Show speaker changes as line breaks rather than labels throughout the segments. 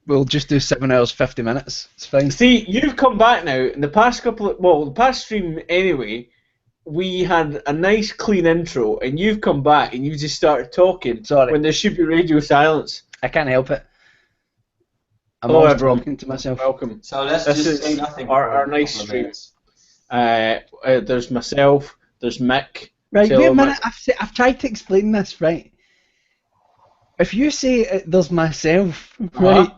We'll just do 7 hours, 50 minutes. It's fine.
See, you've come back now. In the past the past stream anyway, we had a nice clean intro, and you've come back and you just started talking.
Sorry.
When there should be radio silence.
I can't help it. I'm
Hello,
always
everyone.
talking to myself.
Welcome.
So let's
This
just
is
say nothing.
our
for a
nice
couple of
stream.
minutes.
There's myself. There's Mick.
Right,
Say
wait a
hello,
minute.
Mick.
I've tried to explain this, right? If you say there's myself, right?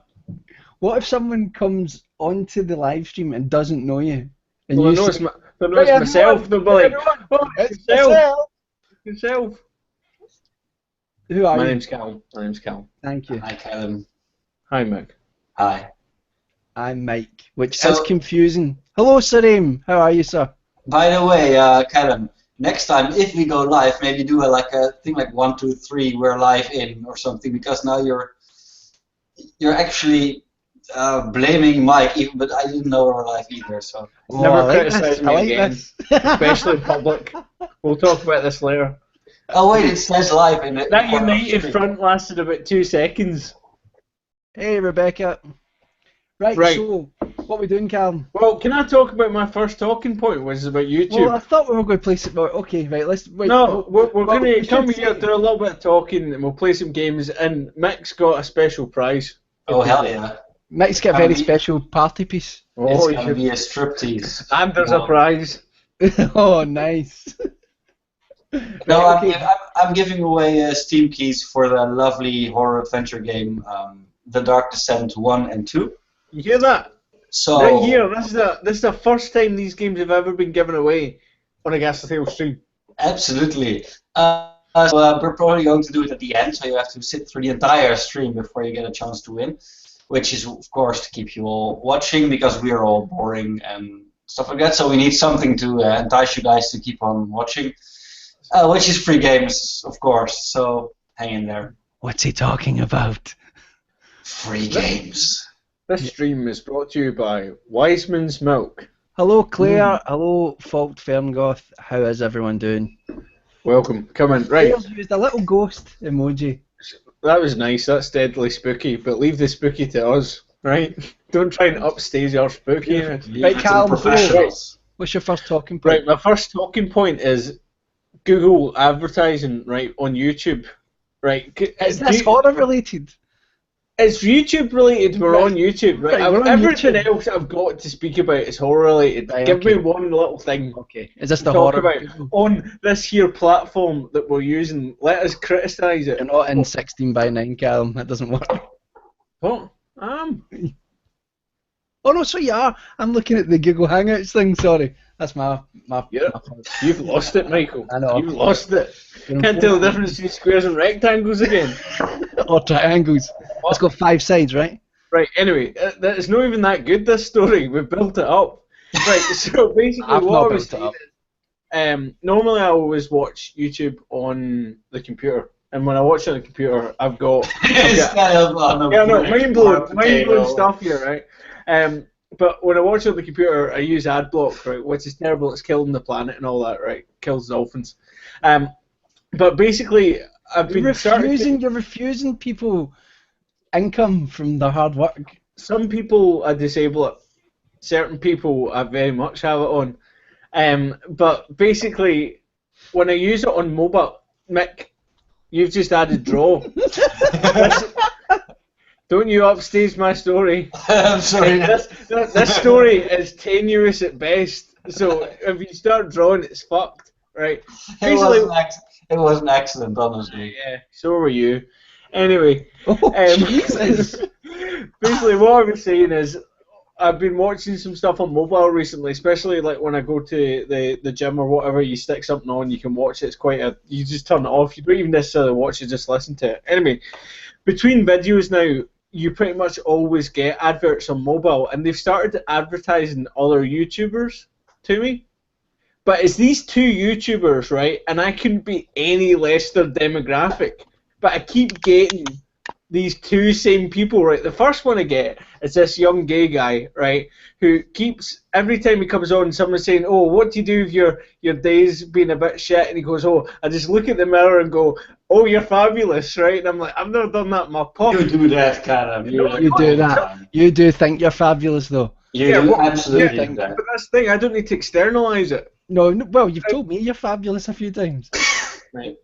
What if someone comes onto the live stream and doesn't know you? And
Well,
you
I know
say,
it's myself. They'll be like, oh,
it's
it's yourself.
myself.
It's yourself.
Who are
My
you?
name's Cal.
Thank you.
Hi, Callum.
Hi, Mick.
Hi.
I'm Mike, which
So-
is confusing. Hello, Sareem. How are you, sir?
By the way, Callum, next time if we go live, maybe do a thing like 1, 2, 3, we're live in or something, because now you're actually blaming Mike, even, but I didn't know we were live either. So
Never
I like
criticise
this.
me
I like
again,
this.
especially in public. We'll talk about this later.
oh wait, it says live in the
That
corner of the
united
screen.
front lasted about 2 seconds.
Hey, Rebecca. Right, so what are we doing, Callum?
Well, can I talk about my first talking point, which is about YouTube?
Well, I thought we were going to play some. Okay, right. Let's wait.
No, we're going
we
to come
should
here,
say-
do a little bit of talking, and we'll play some games. And Mick's got a special prize.
Oh hell yeah!
Mike's got a
Can
very
we-
special party piece.
Oh,
It's
you
gonna
should.
be a striptease.
And there's a
Wow.
prize.
Oh, nice.
No,
Right, okay.
I'm giving away Steam keys for the lovely horror adventure game, The Dark Descent 1 and 2.
You hear that?
So
Right here, this is the first time these games have ever been given away on a Gas the Tail stream.
absolutely. We're probably going to do it at the end, so you have to sit through the entire stream before you get a chance to win, which is of course to keep you all watching, because we are all boring and stuff like that. So we need something to entice you guys to keep on watching, which is free games, of course. So hang in there.
What's he talking about?
Free games.
This stream is brought to you by Wiseman's Milk.
Hello, Claire. Hello, Fault Ferngoth. How is everyone doing?
Welcome. Come in. Right.
Claire's used a little ghost emoji.
That was nice. That's deadly spooky. But leave the spooky to us, right? Don't try and upstage our spookiness.
Right, Callum,
professionals.
What's your first talking point?
Right. My first talking point is Google advertising, right, on YouTube. Right.
Is this horror related?
It's YouTube related. We're
Right.
on YouTube, right?
Right, we're on
Everything
YouTube.
else I've got to speak about is horror related.
Right,
Give me
okay.
one little thing
Okay. Is this
to
the
talk
horror?
about on this here platform that we're using. Let us criticise it.
You're not in 16:9, Callum. That doesn't work.
What?
Oh no, so you are. I'm looking at the Google Hangouts thing. Sorry, that's my.
Yeah. You've lost it, Michael.
I know.
You've lost it. Can't tell the difference between squares and rectangles again.
Or triangles. Let's go 5 sides, right?
Right, anyway, it's not even that good, this story. We've built it up. Right, so basically
I've
what
not
I was
built it
saying is, normally I always watch YouTube on the computer. And when I watch it on the computer, I've got...
Instead of on a
Yeah, no,
brick
mind-blowing
or potato.
stuff here, right? But when I watch it on the computer, I use AdBlock, right, which is terrible. It's killing the planet and all that, right? Kills dolphins. But basically, I've been
You're refusing people income from their hard work.
Some people I disable it. Certain people I very much have it on. But basically, when I use it on mobile, Mick, you've just added draw. Don't you upstage my story.
I'm sorry.
This story is tenuous at best. So if you start drawing, it's fucked, right?
It was an accident, honestly.
Yeah, so were you. Anyway,
Oh, Jesus.
basically what I was saying is I've been watching some stuff on mobile recently, especially like when I go to the gym or whatever. You stick something on, you can watch it. It's you just turn it off. You don't even necessarily watch it, just listen to it. Anyway, between videos now, you pretty much always get adverts on mobile, and they've started advertising other YouTubers to me. But it's these two YouTubers, right? And I couldn't be any less their demographic. But I keep getting these two same people, right? The first one I get is this young gay guy, right? Who keeps, every time he comes on, someone's saying, oh, what do you do if your day's been a bit shit? And he goes, oh, I just look at the mirror and go, "Oh, you're fabulous," right? And I'm like, "I've never done that in my
You
pocket."
do that kind of.
You do that. You do think you're fabulous, though.
You
Yeah,
do
well,
absolutely
yeah,
do that.
But that's the thing. I don't need to externalize it.
No, well, you've told me you're fabulous a few times.
Right.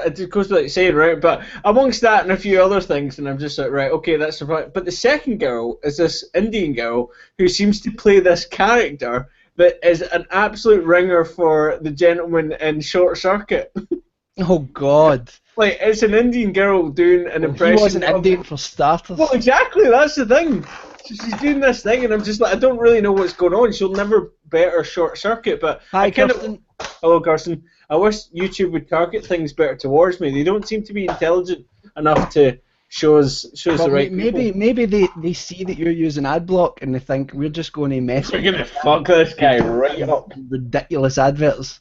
It goes without saying, right? But amongst that and a few other things, and I'm just like, right, okay, that's right. But the second girl is this Indian girl who seems to play this character that is an absolute ringer for the gentleman in Short Circuit.
Oh, God.
Like, it's an Indian girl doing an
Well,
impression
he wasn't
of...
Indian for starters.
Well, exactly, that's the thing. So she's doing this thing, and I'm just like, I don't really know what's going on. She'll never better Short Circuit, but
Hi,
I kind
Kirsten.
of... Hello, Kirsten. I wish YouTube would target things better towards me. They don't seem to be intelligent enough to show us
Well,
the right people.
maybe they see that you're using ad block and they think we're just going to mess
We're
with
going to fuck this guy right up.
ridiculous adverts.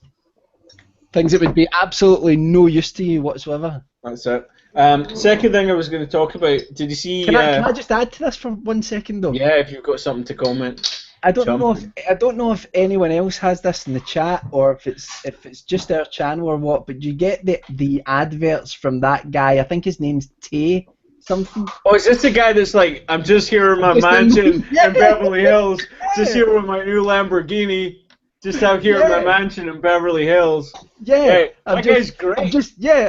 Things that would be absolutely no use to you whatsoever.
That's it. Second thing I was going to talk about, did you see...
Can I just add to this for 1 second though?
Yeah, if you've got something to comment.
I don't know if anyone else has this in the chat or if it's just our channel or what, but you get the adverts from that guy. I think his name's Tay something.
Oh, is this the guy that's like, I'm just here in my
Just
mansion
yeah.
in Beverly Hills, just
Yeah.
here with my new Lamborghini, just out here in my
Yeah.
mansion in Beverly Hills.
Yeah,
Hey,
I'm
that guy's great.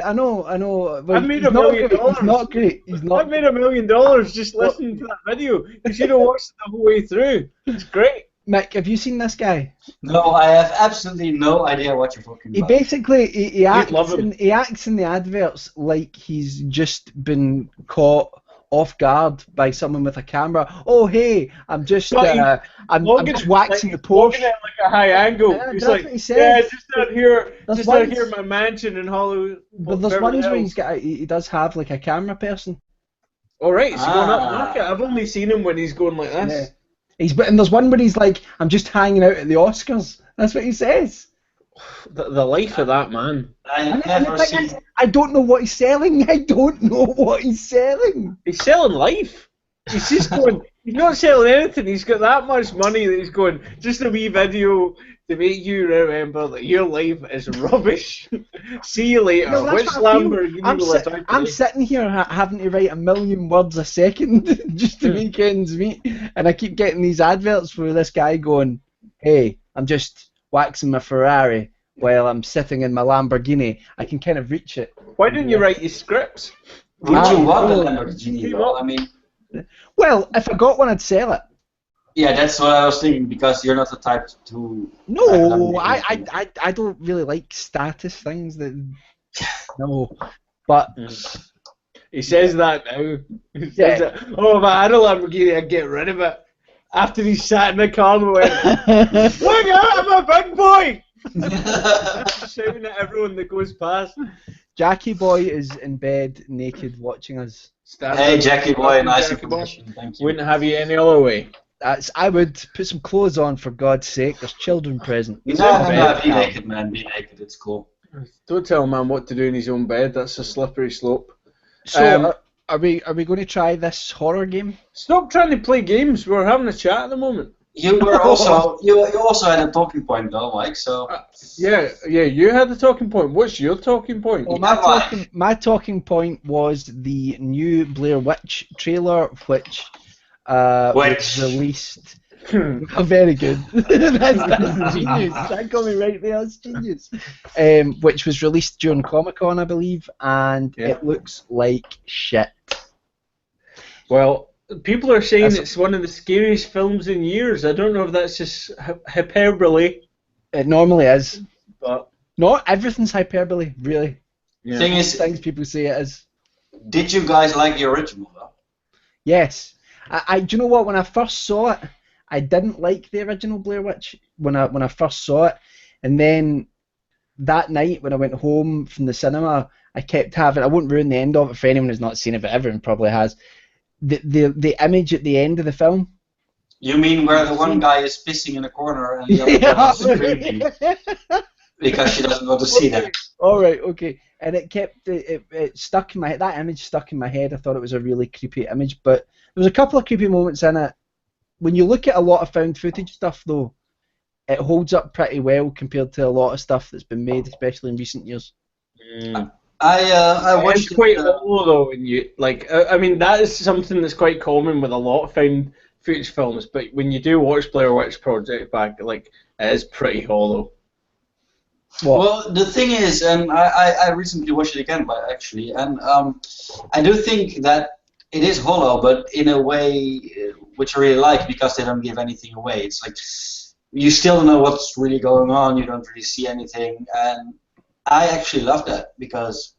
I know. Well,
I've made
he's
$1
not
million.
great. He's not great. He's not.
I've made $1 million just listening to that video. You should have watched it the whole way through. It's great.
Mick, have you seen this guy?
No, I have absolutely no idea what you're talking
He
about.
basically he acts
love him.
he acts in the adverts like he's just been caught off guard by someone with a camera. Oh hey, I'm just I'm just waxing the
Walking
Porsche.
at like a high angle.
Yeah,
He's
that's
like,
what he says.
yeah, just out here,
There's
just out
ones-
here in my mansion in Hollywood.
But there's
Beverly
ones where
Hills.
he does have like a camera person.
All right, so going up
Ah.
market. I've only seen him when he's going like this.
And there's one where he's like, I'm just hanging out at the Oscars. That's what he says.
The life of that man.
I
And
have never
the thing
seen.
is, I don't know what he's selling. I don't know what he's selling.
He's selling life. He's just going. He's not selling anything. He's got that much money that he's going. Just a wee video to make you remember that your life is rubbish. See you later.
No, that's
Which
what I feel.
Lamborghini will attack
I'm
today?
sitting here having to write 1,000,000 words a second just to make ends meet, and I keep getting these adverts where this guy going, "Hey, I'm just waxing my Ferrari while I'm sitting in my Lamborghini." I can kind of reach it.
Why didn't you write your scripts?
Would you want a
well,
Lamborghini though? I mean,
Well, if I got one, I'd sell it.
yeah, that's what I was thinking because you're not the type to.
No, I don't really like status things. No, but
He says that now. He says
Yeah.
that, oh, if I had a Lamborghini, I'd get rid of it. After he sat in the car and went, look out, I'm a big boy! Shouting at everyone that goes past.
Jackie Boy is in bed naked watching us.
Hey, Jackie boy, nice
Jackie boy.
information. Thank you.
Wouldn't have you any other way.
I would put some clothes on for God's sake. There's children present.
He's
No,
in
no,
bed.
be naked, man. Be naked. It's cool.
Don't tell a man what to do in his own bed. That's a slippery slope.
So are we going to try this horror game?
Stop trying to play games. We're having a chat at the moment.
You were also you also had a talking point though, Mike. So
Yeah, you had the talking point. What's your talking point?
Well,
Yeah,
my talking point was the new Blair Witch trailer, which was released. Oh, very good. that's genius. That got me right there. That's genius. Which was released during Comic-Con, I believe, and it looks like shit.
Well, people are saying it's one of the scariest films in years. I don't know if that's just hyperbole,
It normally is.
but
Not everything's hyperbole, really.
yeah.
thing is,
Things people say it is.
did you guys like the original though?
Yes. Do you know what? When I first saw it, I didn't like the original Blair Witch when I first saw it, and then that night when I went home from the cinema, I kept having. I won't ruin the end of it for anyone who's not seen it, but everyone probably has. The image at the end of the film.
You mean where the one guy is pissing in a corner and the other guy is screaming because she doesn't want to see that?
All right, okay. And it kept it stuck in my head. That image stuck in my head. I thought it was a really creepy image, but there was a couple of creepy moments in it. When you look at a lot of found footage stuff, though, it holds up pretty well compared to a lot of stuff that's been made, especially in recent years.
I
It's
watched it.
quite hollow though when you like. I mean, that is something that's quite common with a lot of found footage films. But when you do watch Blair Witch Project back, like it is pretty hollow.
What?
Well, the thing is, I recently watched it again, but actually, and I do think that it is hollow, but in a way which I really like because they don't give anything away. It's like you still don't know what's really going on. You don't really see anything, and I actually love that because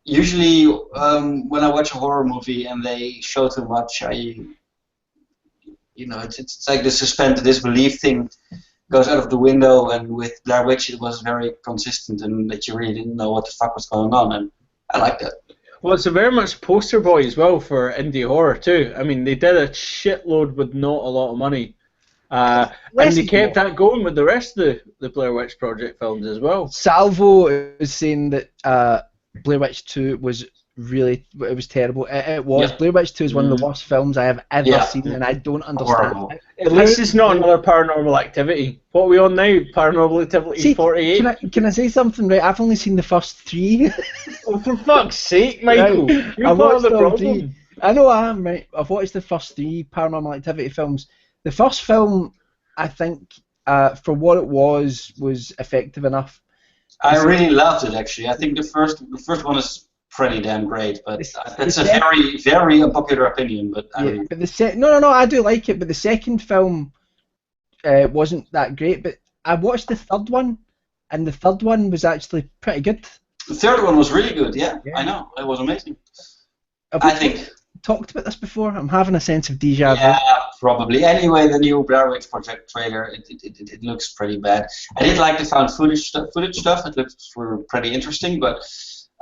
usually when I watch a horror movie and they show too much, it's like the suspended disbelief thing goes out of the window, and with Blair Witch it was very consistent and that you really didn't know what the fuck was going on, and I like that.
Well, it's a very much poster boy as well for indie horror too. I mean, they did a shitload with not a lot of money, and they kept that going with the rest of the Blair Witch Project films as well.
Salvo is saying that Blair Witch 2 was it was terrible. It was.
Yeah.
Blair Witch 2 is one of the worst films I have ever seen, and I don't understand
Horrible.
it.
At least it's not another Paranormal Activity. What are we on now? Paranormal Activity
See,
48?
can I say something, right? I've only seen the first 3.
Oh, for fuck's sake, Michael.
Right.
You're
I've
part of
watched
the
all
problem.
3. I know I am, right? I've watched the first 3 Paranormal Activity films. The first film, I think, for what it was effective enough.
I really loved it actually. I think the first one is pretty damn great, but it's a very, very unpopular opinion. But
no, I do like it. But the second film wasn't that great. But I watched the third one, and the third one was actually pretty good.
The third one was really good. Yeah. I know. It was amazing. I think.
Talked about this before. I'm having a sense of deja vu.
Yeah, probably. Anyway, the new Blair Witch Project trailer, it looks pretty bad. I did like the found footage stuff. It looks pretty interesting, but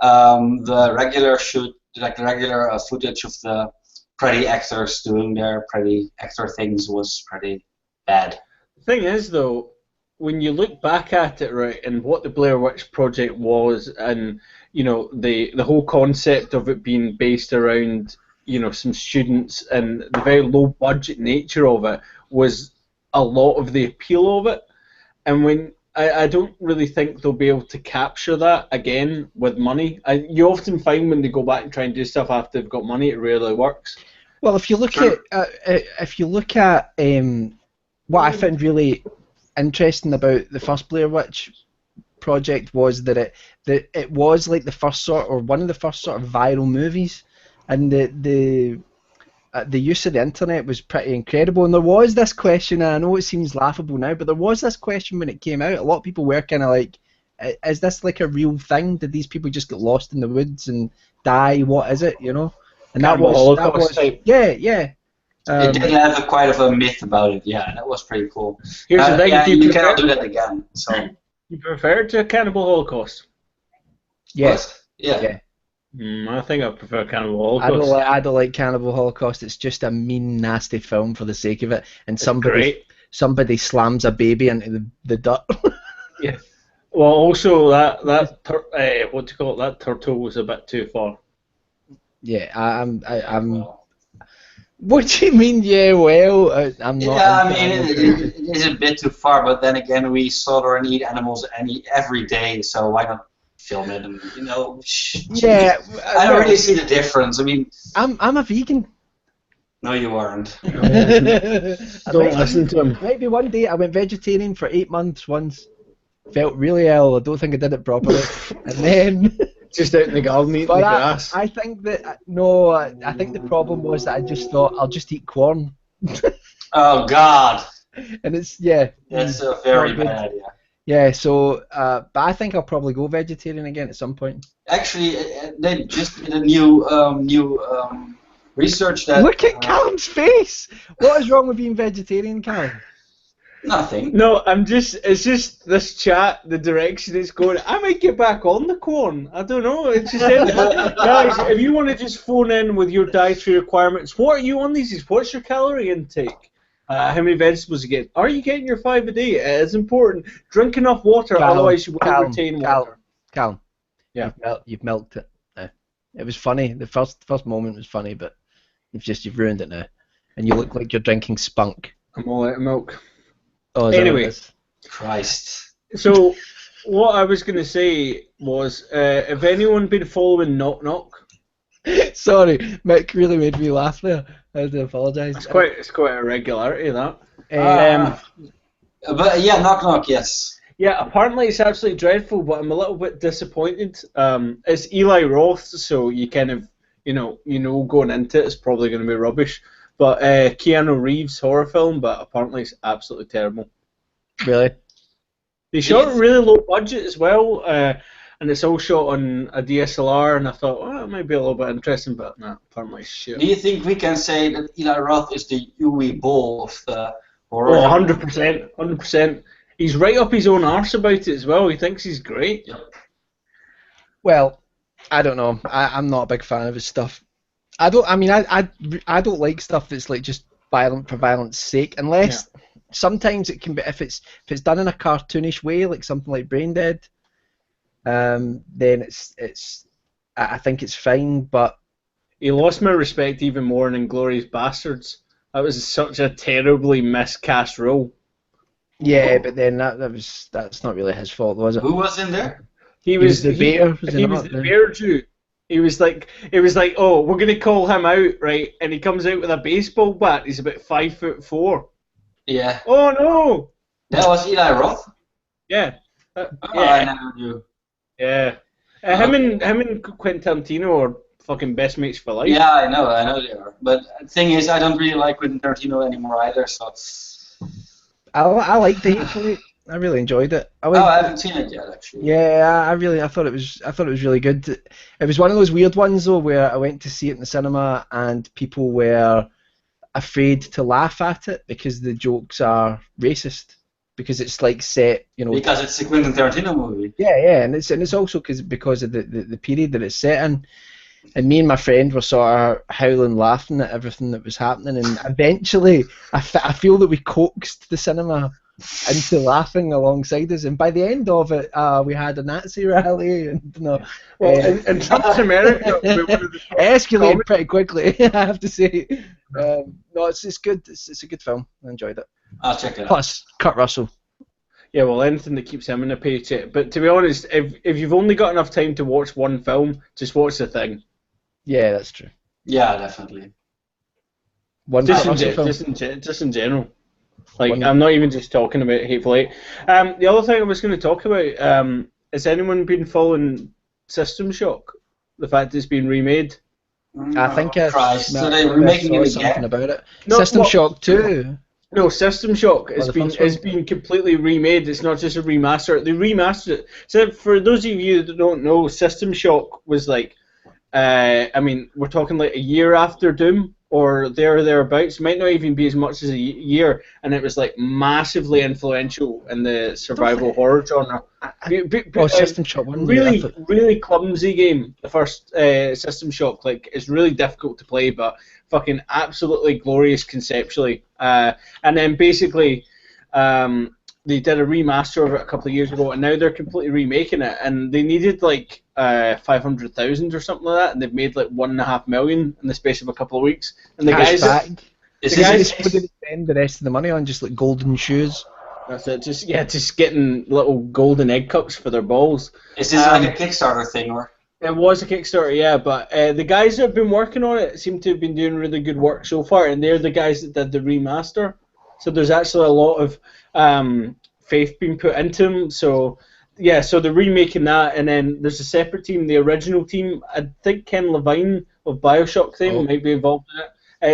the regular footage of the pretty actors doing their pretty actor things was pretty bad.
The thing is, though, when you look back at it, right, and what the Blair Witch Project was, and the whole concept of it being based around some students, and the very low budget nature of it was a lot of the appeal of it. And when I don't really think they'll be able to capture that again with money. You often find when they go back and try and do stuff after they've got money, it rarely works.
Well, if you look at what I found really interesting about the first Blair Witch Project was that it was like one of the first sort of viral movies. And the use of the internet was pretty incredible. And there was this question, and I know it seems laughable now, but there was this question when it came out. A lot of people were kind of like, is this like a real thing? Did these people just get lost in the woods and die? What is it, And that was
type.
Yeah.
It did have quite of a myth about it, yeah. That was pretty cool.
Here's the thing,
you cannot do that again. So
you prefer it to a Cannibal Holocaust?
Yes.
Yeah.
I think I prefer Cannibal Holocaust.
I don't like Cannibal Holocaust. It's just a mean, nasty film for the sake of it. And somebody slams a baby into the dirt.
Yeah. Well, also that what do you call it? That turtle was a bit too far.
Yeah, I'm. What do you mean? Yeah, well, I'm not.
Yeah, I mean it is a bit too far, but then again, we slaughter and eat animals every day, so why not film it? And
yeah,
I don't really see the difference. I mean,
I'm a vegan.
No, you aren't.
Don't listen to him.
Maybe one day I went vegetarian for 8 months once. Felt really ill. I don't think I did it properly, and then.
Just out in the garden eating the grass.
I think that no. I think the problem was that I just thought I'll just eat corn.
Oh God.
And it's That's
a very bad idea.
Yeah. So, but I think I'll probably go vegetarian again at some point.
Actually, they just did a new research that.
Look at Callum's face. What is wrong with being vegetarian, Callum?
Nothing.
No, it's just this chat, the direction it's going. I might get back on the corn. I don't know. It's just guys, if you want to just phone in with your dietary requirements, what are you on these? What's your calorie intake? How many vegetables you get? Are you getting your 5 a day? It is important. Drink enough water, otherwise you won't retain water.
Callum,
yeah,
you've milked it. It was funny. The first moment was funny, but you've ruined it now, and you look like you're drinking spunk.
I'm all out of milk.
Oh,
anyway,
Christ.
So What I was going to say was, have anyone been following Knock Knock?
Sorry, Mick really made me laugh there. I have to apologise.
It's quite a regularity, that.
But yeah, Knock Knock, yes.
Yeah, apparently it's absolutely dreadful, but I'm a little bit disappointed. It's Eli Roth, so you kind of, going into it, it's probably going to be rubbish. But Keanu Reeves horror film, but apparently it's absolutely terrible.
Really?
They shot it really low budget as well, and it's all shot on a DSLR, and I thought, oh, it might be a little bit interesting, but no, apparently it's shit.
Do you think we can say that Eli Roth is the Uwe Boll of the horror?
Oh, 100%, 100%. He's right up his own arse about it as well. He thinks he's great.
Yep.
Well, I don't know. I'm not a big fan of his stuff. I don't like stuff that's like just violent for violence sake, unless sometimes it can be if it's done in a cartoonish way, like something like Brain Dead. Then I think it's fine, but
he lost my respect even more in Inglourious Bastards. That was such a terribly miscast role.
Yeah, but then that's not really his fault, was it?
Who was in there?
He was
the bear.
He was the bear Jew. It was like, oh, we're gonna call him out, right? And he comes out with a baseball bat. He's about 5'4".
Yeah.
Oh no!
That was Eli Roth.
Yeah.
I never knew.
Yeah. Him and Quentin Tarantino are fucking best mates for life.
Yeah, I know they are. But the thing is, I don't really like Quentin Tarantino anymore either. So.
I liked the Hateful Eight. I really enjoyed it.
I haven't seen it yet, actually.
Yeah, I thought it was really good. It was one of those weird ones though, where I went to see it in the cinema and people were afraid to laugh at it because the jokes are racist. Because it's like set,
Because it's a Quentin Tarantino movie.
Yeah, and it's also because of the period that it's set in. And me and my friend were sort of howling, laughing at everything that was happening, and eventually, I feel that we coaxed the cinema into laughing alongside us. And by the end of it, we had a Nazi rally, and
in Trump's America, we wanted to
escalated pretty quickly. I have to say, no, it's good. It's a good film. I enjoyed it.
I'll check it out.
Plus, Kurt Russell.
Yeah, well, anything that keeps him in a paycheck. But to be honest, if you've only got enough time to watch one film, just watch The Thing.
Yeah, that's true.
Yeah, definitely.
Just in general. Like, I'm not even just talking about Hateful Eight. The other thing I was going to talk about, has anyone been following System Shock? The fact it's been remade?
I think
so they're remaking it
something
again?
about it. System Shock 2.
No, System Shock has been completely remade. It's not just a remaster. They remastered it. So for those of you that don't know, System Shock was like, we're talking like a year after Doom or thereabouts. Might not even be as much as a year, and it was like massively influential in the survival horror genre.
System Shock 1.
Really clumsy game. The first System Shock, like, it's really difficult to play, but fucking absolutely glorious conceptually. And then basically, they did a remaster of it a couple of years ago, and now they're completely remaking it. And they needed like 500,000 or something like that, and they've made like 1.5 million in the space of a couple of weeks. And the guys
what did they spend the rest of the money on? Just like golden shoes.
That's it. Just getting little golden egg cups for their balls.
Is this like a Kickstarter thing, or?
It was a Kickstarter, yeah, but the guys that have been working on it seem to have been doing really good work so far, and they're the guys that did the remaster. So there's actually a lot of faith being put into them. So yeah, so they're remaking that, and then there's a separate team, the original team. I think Ken Levine of BioShock fame might be involved in it.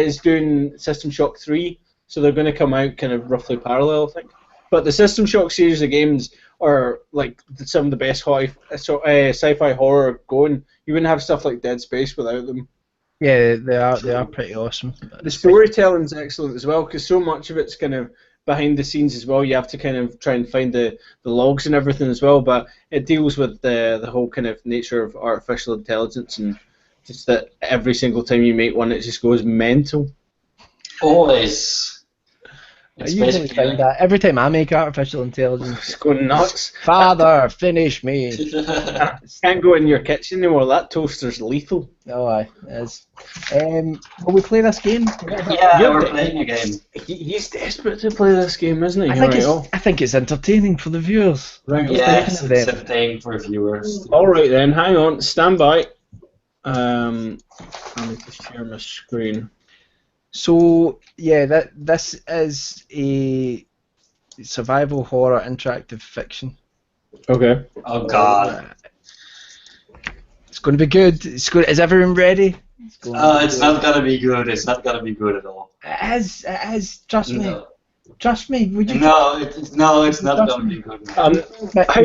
Is doing System Shock 3, so they're going to come out kind of roughly parallel, I think. But the System Shock series of games are like some of the best sci-fi horror going. You wouldn't have stuff like Dead Space without them.
Yeah, they are pretty awesome.
The storytelling's excellent as well, because so much of it's kind of behind the scenes as well. You have to kind of try and find the logs and everything as well, but it deals with the whole kind of nature of artificial intelligence, and just that every single time you make one, it just goes mental.
Always.
I
It's
usually
basically
find
like.
that every time I make artificial intelligence.
It's going nuts.
Father, finish me.
Can't go in your kitchen anymore. That toaster's lethal.
Oh, aye, it is. Will we play this game?
Yeah,
You're
we're
de-
playing a game.
He's desperate to play this game, isn't he?
I think it's entertaining for the viewers.
Yes,
Thinking of
it's
them.
a thing for viewers.
All right then. Hang on. Stand by. I need to share my screen.
So yeah, this is a survival horror interactive fiction.
Okay.
Oh God.
It's going to be good. It's good. Is everyone ready? It's
Not gonna be good. It's not gonna be good at all.
It is. It is. Trust me.
No,
Trust me. Would you?
it's not gonna be good.
How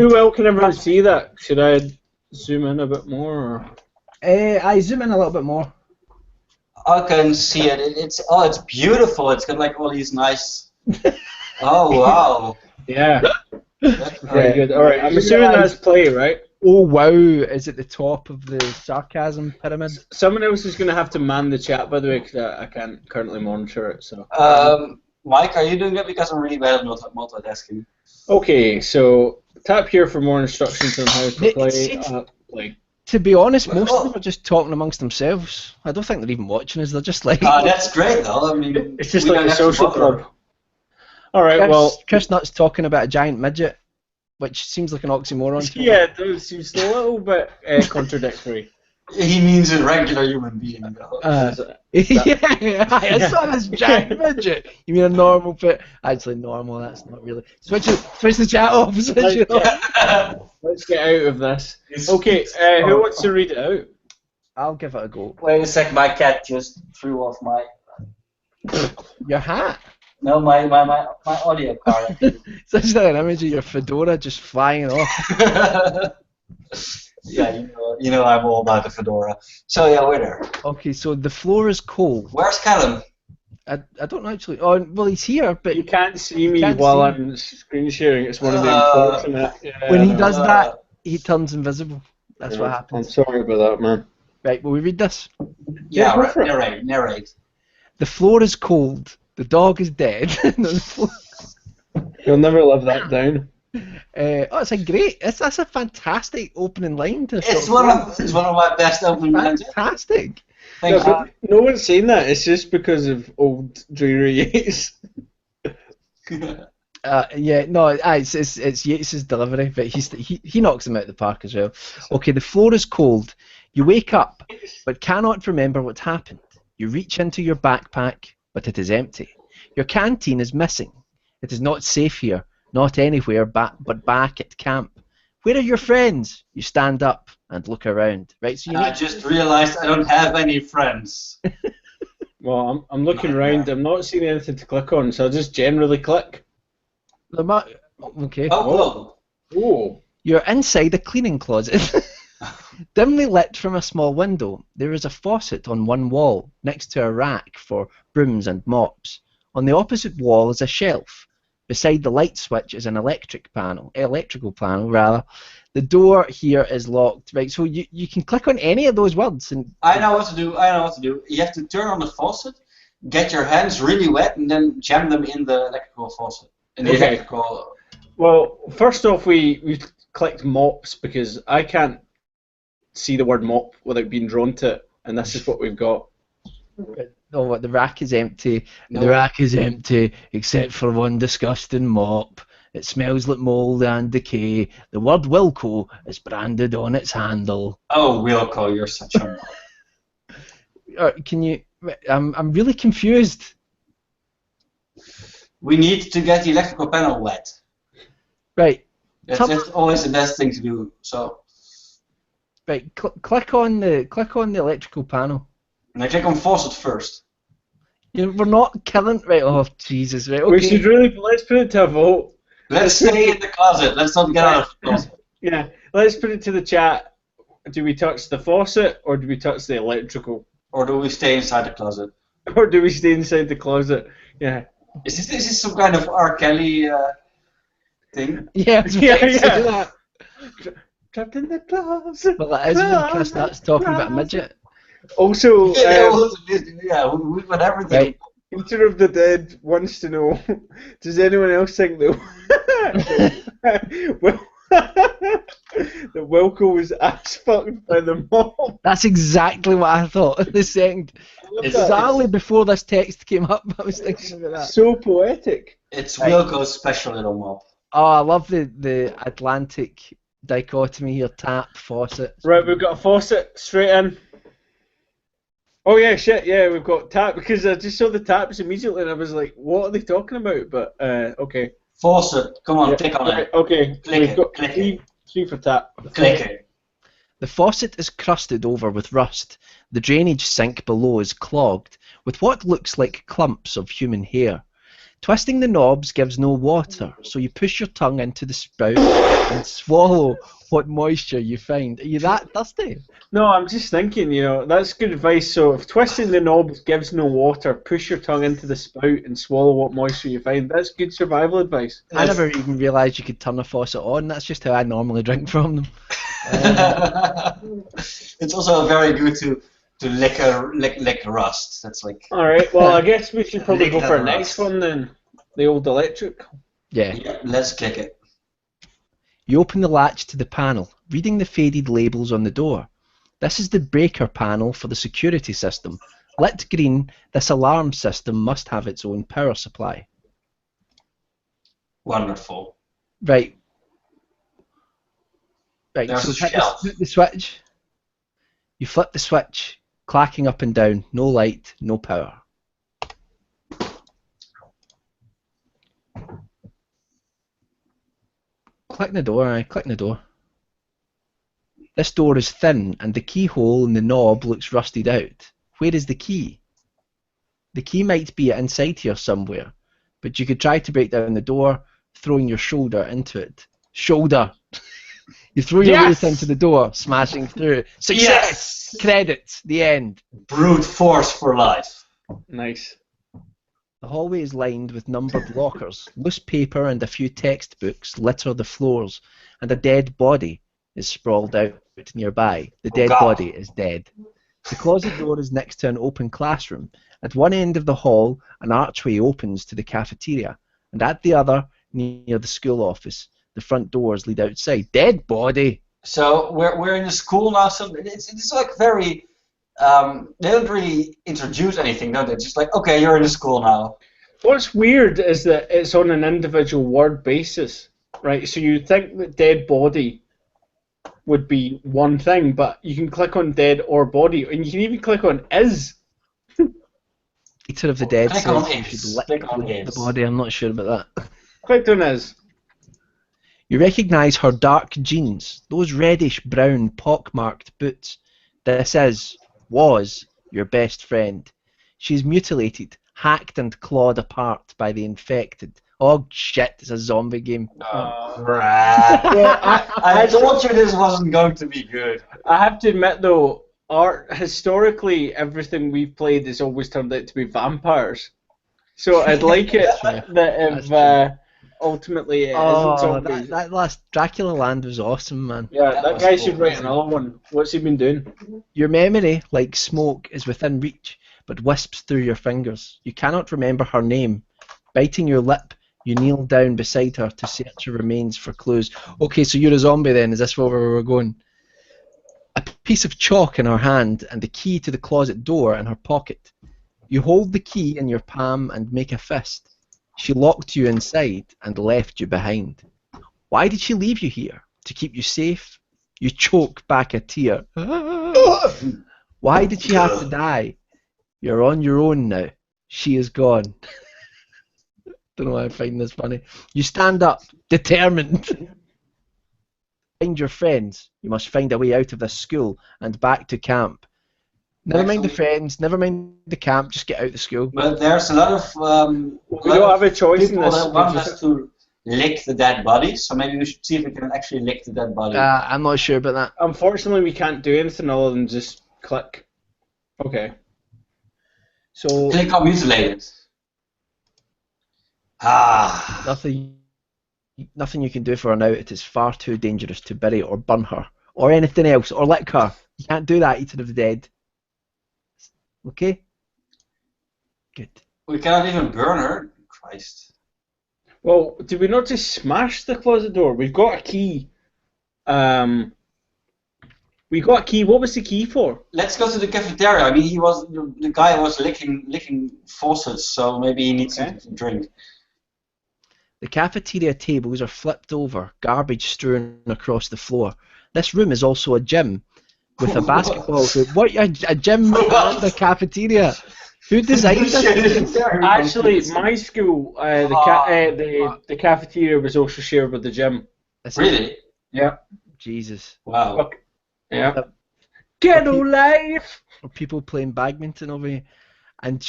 well can everyone see that? Should I zoom in a bit more? Or?
I zoom in a little bit more.
I can see it. It's beautiful. It's got like all these nice. Oh wow.
Yeah.
That's
Very good. All right. I'm assuming that's play, right?
Oh wow! Is at the top of the sarcasm pyramid.
Someone else is going to have to man the chat, by the way, because I can't currently monitor it. So.
Mike, are you doing it? Because I'm really bad at multitasking.
Okay, so tap here for more instructions on how to play.
See, to be honest, most of them are just talking amongst themselves. I don't think they're even watching us. They're just like.
That's great, though. I mean,
it's just
we
like
don't
a
have to
social
bother.
club. All right,
Chris Nutt's talking about a giant midget, which seems like an oxymoron.
Yeah, it seems a little bit contradictory.
He means a regular human being, though.
Yeah, I saw this giant midget. You mean a normal fit? Actually, normal. That's not really. Switch the chat off. Switch it off.
Let's get out of this. Okay, who wants to read it out?
I'll give it a go.
Wait a sec, my cat just threw off my.
Your hat.
No, my audio card.
Such an image of your fedora just flying off.
Yeah, you know I'm all about the fedora. So yeah, we're there.
Okay, so the floor is cold.
Where's Callum?
I don't actually. Oh, well, he's here, but
You can't see me
can't
while
see
I'm screen sharing. It's one of the unfortunate. Yeah,
when he does that, he turns invisible. That's what
I'm
happens.
sorry about that, man.
Right, will we read this?
Yeah,
go
right.
for it.
Narrate.
The floor is cold. The dog is dead.
You'll never live that down.
It's a great. That's a fantastic opening line to.
It's one of my best opening lines.
Fantastic.
Thanks.
No, but no one's saying that. It's just because of old Dreary Yates.
Yeah, no, it's Yates' delivery, but he knocks him out of the park as well. Okay, the floor is cold. You wake up, but cannot remember what happened. You reach into your backpack, but it is empty. Your canteen is missing. It is not safe here, not anywhere but back at camp. Where are your friends? You stand up and look around. Right, so
I just realized I don't have any friends.
Well, I'm looking around. I'm not seeing anything to click on, so I'll just generally click.
Okay.
Oh,
Oh.
You're inside a cleaning closet. Dimly lit from a small window, there is a faucet on one wall, next to a rack for brooms and mops. On the opposite wall is a shelf. Beside the light switch is an electrical panel. The door here is locked. Right, so you can click on any of those words. And
I know what to do. You have to turn on the faucet, get your hands really wet, and then jam them in the electrical faucet.
Well, first off, we clicked mops because I can't see the word mop without being drawn to it, and this is what we've got.
Oh, what, the rack is empty.
No.
The rack is empty, except for one disgusting mop. It smells like mould and decay. The word Wilco is branded on its handle.
Oh, Wilco, you're such a...
Can you... I'm really confused.
We need to get the electrical panel wet.
Right.
That's always the best thing to do. So.
Right. Click on the electrical panel.
And I click on faucet first.
We're not killing. Right. Oh Jesus. Right. Okay.
We should let's put it to a vote.
Let's stay in the closet. Let's not get out of the closet.
Yeah. Let's put it to the chat. Do we touch the faucet or do we touch the electrical?
Or do we stay inside the closet?
Or do we stay inside the closet? Yeah.
Is this some kind of R. Kelly thing?
Yeah.
Yeah. Trapped in the closet.
Well, it is when Chris starts talking about a midget.
Also,
Yeah, with everything.
Right.
Eater of the Dead wants to know, does anyone else think that well, that Wilco was ass fucked by the mob?
That's exactly what I thought the second. Exactly before this text came up, I was thinking about that.
So poetic.
It's Wilco's special little mob.
Oh, I love the Atlantic dichotomy here. Tap, faucet.
Right, we've got a faucet straight in. Oh yeah, shit, yeah, we've got tap, because I just saw the taps immediately and I was like, what are they talking about? But, okay.
Faucet, come on,
Yeah,
click on it.
Okay,
Click
we've
it,
got
click
three for tap.
Click it.
The faucet is crusted over with rust. The drainage sink below is clogged with what looks like clumps of human hair. Twisting the knobs gives no water, so you push your tongue into the spout and swallow what moisture you find. Are you that thirsty?
No, I'm just thinking, that's good advice. So if twisting the knobs gives no water, push your tongue into the spout and swallow what moisture you find. That's good survival advice.
I never even realised you could turn a faucet on. That's just how I normally drink from them.
It's also very good to lick rust. That's like.
Alright, well, I guess we should probably
Lick
go
that
for the next
rust.
one then. The old electric.
Yeah.
Yeah, let's click it.
You open the latch to the panel, reading the faded labels on the door. This is the breaker panel for the security system. Lit green, this alarm system must have its own power supply.
Wonderful.
Right.
There's
So
a
hit
shelf.
the switch. You flip the switch, clacking up and down. No light, no power. Click the door, click the door. This door is thin and the keyhole in the knob looks rusted out. Where is the key? The key might be inside here somewhere, but you could try to break down the door, throwing your shoulder into it. Shoulder! You throw your weight into the door, smashing through. Success!
Yes!
Credits! The end.
Brute force for life.
Nice.
The hallway is lined with numbered lockers. Loose paper and a few textbooks litter the floors, and a dead body is sprawled out nearby. The dead
God.
body is dead. The closet door is next to an open classroom. At one end of the hall, an archway opens to the cafeteria, and at the other, near the school office, the front doors lead outside. Dead body!
So we're in the school now. So it's like very. They don't really introduce anything, don't they? Just like, okay, you're in the school now.
What's weird is that it's on an individual word basis, right? So you'd think that dead body would be one thing, but you can click on dead or body, and you can even click on is.
Eater of the Dead
Click
says
on
you
is.
should
Click on
lick the
is.
body. I'm not sure about that.
Clicked on is.
You recognise her dark jeans, those reddish-brown pock-marked boots. This was your best friend. She's mutilated, hacked and clawed apart by the infected. Oh shit, it's a zombie game.
Crap.
Well,
I told you this wasn't going to be good.
I have to admit though, historically, everything we've played has always turned out to be vampires. So I'd like it
That's
that
true.
if ultimately it isn't
Oh,
zombies.
that last Dracula Land was awesome, man.
Yeah,
That
that
was
guy
cool.
should write another one. What's he been doing?
Your memory, like smoke, is within reach, but wisps through your fingers. You cannot remember her name. Biting your lip, you kneel down beside her to search her remains for clues. Okay, so you're a zombie then, is this where we're going? A piece of chalk in her hand and the key to the closet door in her pocket. You hold the key in your palm and make a fist. She locked you inside and left you behind. Why did she leave you here? To keep you safe? You choke back a tear. Why did she have to die? You're on your own now. She is gone. Don't know why I find this funny. You stand up, determined. Find your friends. You must find a way out of this school and back to camp. Never mind the friends, never mind the camp, just get out of the school.
But there's a lot of
We don't have a choice in
people
this.
that want us to lick the dead body. So maybe we should see if we can actually lick the dead body.
I'm not sure about that.
Unfortunately, we can't do anything other than just click. Okay. So
Click on mutilated. Ah.
Nothing you can do for her now. It is far too dangerous to bury or burn her or anything else or lick her. You can't do that, Eater of the Dead. Okay? Good.
We cannot even burn her. Christ.
Well, did we not just smash the closet door? We've got a key. We got a key. What was the key for?
Let's go to the cafeteria. I mean, the guy was licking faucets, so maybe he needs something to drink.
The cafeteria tables are flipped over, garbage strewn across the floor. This room is also a gym with a basketball hoop. What, a gym and a cafeteria? Who designed this?
Actually, my school, the cafeteria was also shared with the gym.
Really?
Yeah.
Jesus.
Wow.
Fuck. Yeah. Ghetto life!
People playing badminton over here. And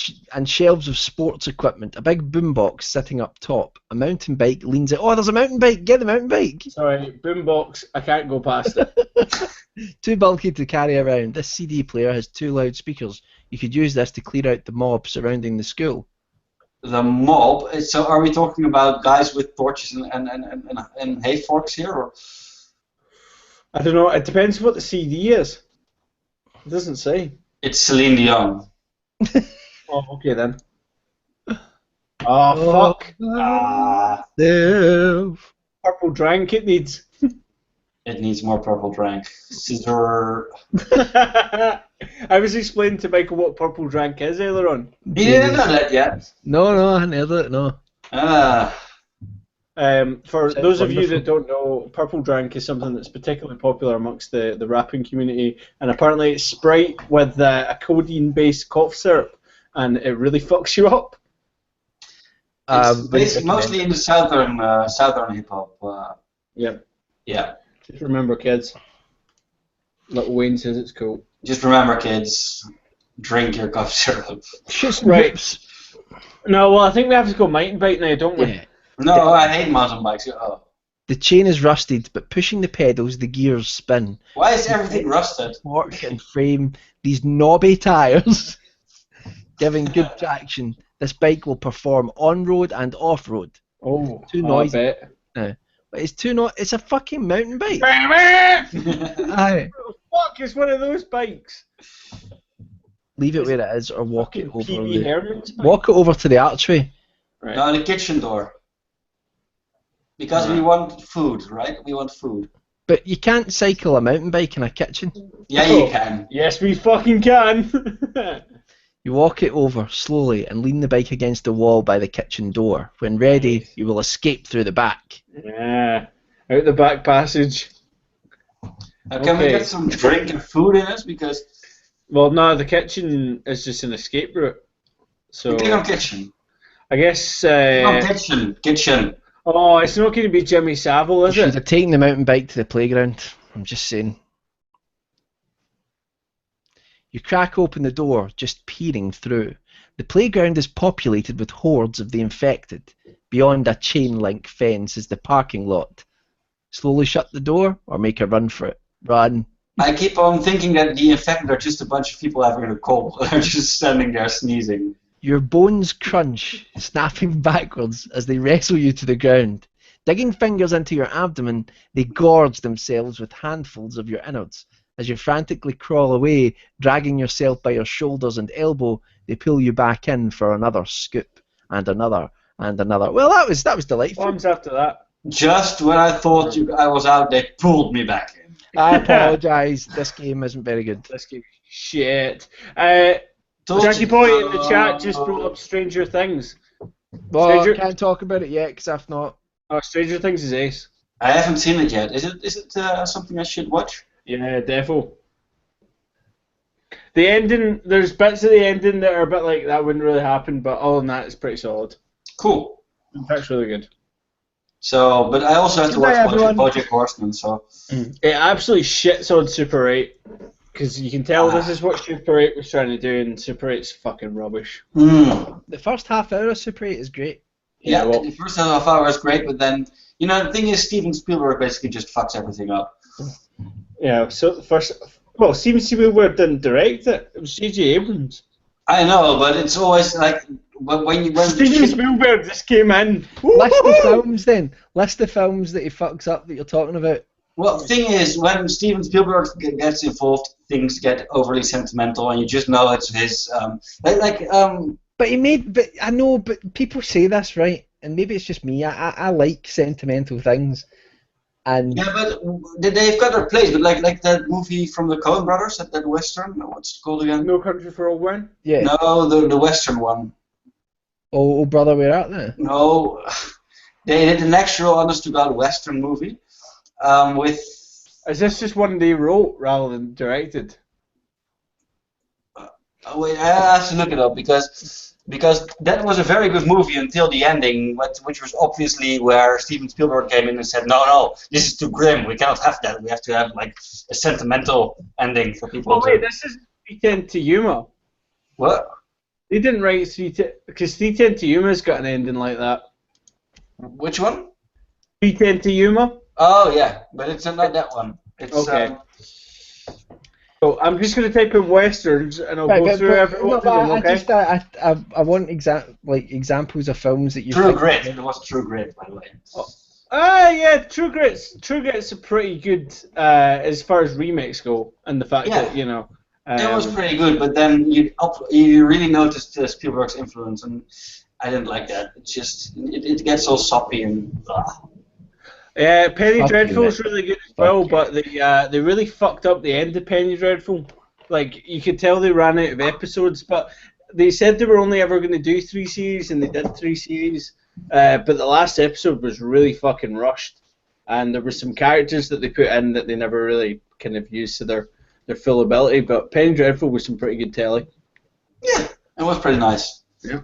shelves of sports equipment, a big boombox sitting up top, a mountain bike leans out. Oh, there's a mountain bike! Get the mountain bike!
Sorry, boombox, I can't go past it.
Too bulky to carry around. This CD player has 2 loudspeakers. You could use this to clear out the mob surrounding the school.
The mob? So are we talking about guys with torches and hay forks here? Or?
I don't know, it depends what the CD is. It doesn't say.
It's Celine Dion.
Oh, okay then. Oh, fuck. Purple drank it needs.
It needs more purple drank. Scissor.
I was explaining to Michael what purple drank is earlier on.
He didn't know that yet.
No, I hadn't heard it, no.
For
Sounds
those of you
wonderful.
that don't know, purple drank is something that's particularly popular amongst the rapping community, and apparently it's Sprite with a codeine-based cough syrup, and it really fucks you up.
It's basically mostly in the southern hip hop.
Yep.
Yeah.
Just remember, kids. Little Wayne says it's cool.
Just remember, kids, drink your cough syrup.
Shit,
Right. No, well, I think we have to go mountain bike now, don't we?
Yeah.
No, I hate mountain bikes. Oh.
The chain is rusted, but pushing the pedals, the gears spin.
Why is everything rusted?
Fork and frame these knobby tyres, giving good traction. This bike will perform on-road and off-road.
Oh,
Too noisy.
I bet.
But it's a fucking mountain bike.
Fuck,
Aye.
it's one of those bikes.
Leave it where it is, or walk it over.
PB Herman's bike.
Walk it over to the archway.
Right.
No, the kitchen door. Because we want food, right? We want food.
But you can't cycle a mountain bike in a kitchen.
Yeah, you can.
Yes, we fucking can.
You walk it over slowly and lean the bike against the wall by the kitchen door. When ready, you will escape through the back.
Yeah, out the back passage.
Can we get some drink and food in us? Because
Well, no, the kitchen is just an escape route. So
click on kitchen.
I guess.
Kitchen.
Oh, it's not going to be Jimmy Savile, is
You should
it?
have taken the mountain bike to the playground. I'm just saying. You crack open the door, just peering through. The playground is populated with hordes of the infected. Beyond a chain-link fence is the parking lot. Slowly shut the door, or make a run for it. Run.
I keep on thinking that the infected are just a bunch of people having a cold. They're just standing there sneezing.
Your bones crunch, snapping backwards as they wrestle you to the ground. Digging fingers into your abdomen, they gorge themselves with handfuls of your innards. As you frantically crawl away, dragging yourself by your shoulders and elbow, they pull you back in for another scoop, and another, and another. Well, that was delightful.
What comes after that?
Just when I thought I was out, they pulled me back in.
I apologise. This game isn't very good.
Let's give shit. Jackie Boy in the chat just brought up Stranger Things.
Well, I
Stranger-
can't talk about it yet because if not,
Oh, Stranger Things is ace.
I haven't seen it yet. Is it something I should watch?
Yeah, defo. The ending, there's bits of the ending that are a bit like that wouldn't really happen, but other than that, it's pretty solid.
Cool.
That's really good.
So, but I also have to watch
Goodbye, everyone.
BoJack Horseman. So,
It absolutely shits on Super 8, because you can tell this is what Super 8 was trying to do, and Super 8's fucking rubbish.
the first half hour of Super 8 is great.
yeah,
well-
the first half hour is great, but then the thing is, Steven Spielberg basically just fucks everything up.
Yeah, so the first... Well, Steven Spielberg didn't direct it. It was J.J. Abrams.
I know, but it's always like when
Steven Spielberg just came in.
List the
Woo-hoo!
films then. List the films that he fucks up that you're talking about.
Well, the thing is, when Steven Spielberg gets involved, things get overly sentimental, and you just know it's his.
But he made. But I know. But people say this, right? And maybe it's just me. I like sentimental things, and
Yeah, but they've got their place. But like that movie from the Coen Brothers, that Western. What's it called again?
No Country for Old Men.
yeah.
No, the Western one.
Oh, brother, where art they?
No, they did an actual, honest to God, Western movie with.
Is this just one they wrote rather than directed?
Wait, I have to look it up because that was a very good movie until the ending, which was obviously where Steven Spielberg came in and said, no, this is too grim. We cannot have that. We have to have like a sentimental ending for people.
Oh wait, this is 310 to Yuma.
What?
They didn't write 310 because 310 to Yuma's got an ending like that.
Which one?
310 to Yuma.
Oh yeah, but it's not that one. It's
Okay. So I'm just going to type in westerns and I'll go through every one of them. Okay.
I want examples of films that you.
True Grit. It was True Grit, by the way.
Yeah, True Grit's a pretty good as far as remakes go, and the fact that you know.
It was pretty good, but then you really noticed Spielberg's influence, and I didn't like that. It's just it gets all soppy and.
Yeah, Penny Dreadful's really good as well, but they really fucked up the end of Penny Dreadful. Like you could tell they ran out of episodes, but they said they were only ever going to do 3 series, and they did 3 series. But the last episode was really fucking rushed, and there were some characters that they put in that they never really kind of used to their full ability. But Penny Dreadful was some pretty good telly.
Yeah, it was pretty nice.
Yeah.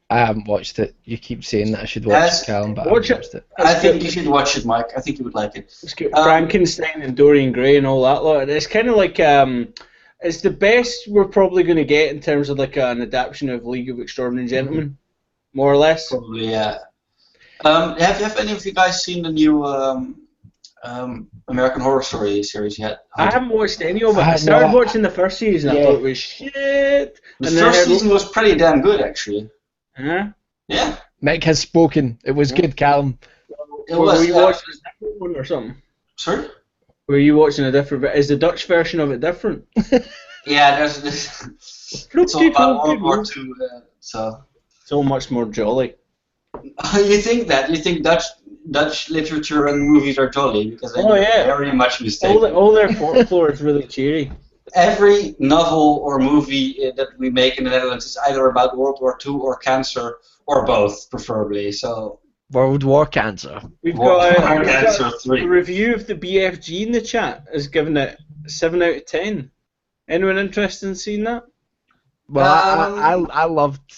I haven't watched it. You keep saying that I should watch it, Callum, but I haven't watched it.
I think you should watch it, Mike. I think you would like it.
It's got Frankenstein and Dorian Gray and all that lot. It's kind of like it's the best we're probably going to get in terms of like an adaptation of League of Extraordinary Gentlemen, more or less.
Probably, yeah. Have any of you guys seen the new American Horror Story series yet?
I haven't watched any of it. I started watching the first season. I thought it was shit.
The first season was pretty damn good, actually.
Huh?
Yeah.
Mick has spoken. It was good, Callum.
Were you watching a different one or something?
Sorry?
Were you watching a different? Is the Dutch version of it different?
Yeah, there's this. It's all about World War II, so.
So much more jolly.
You think that? You think Dutch literature and movies are jolly because they're very much mistaken.
All their folklore is really cheery.
Every novel or movie that we make in the Netherlands is either about World War II or cancer or both, preferably. So
World War Cancer.
We've got
Cancer 3.
a review of the BFG in the chat has given it 7 out of 10. Anyone interested in seeing that?
Well,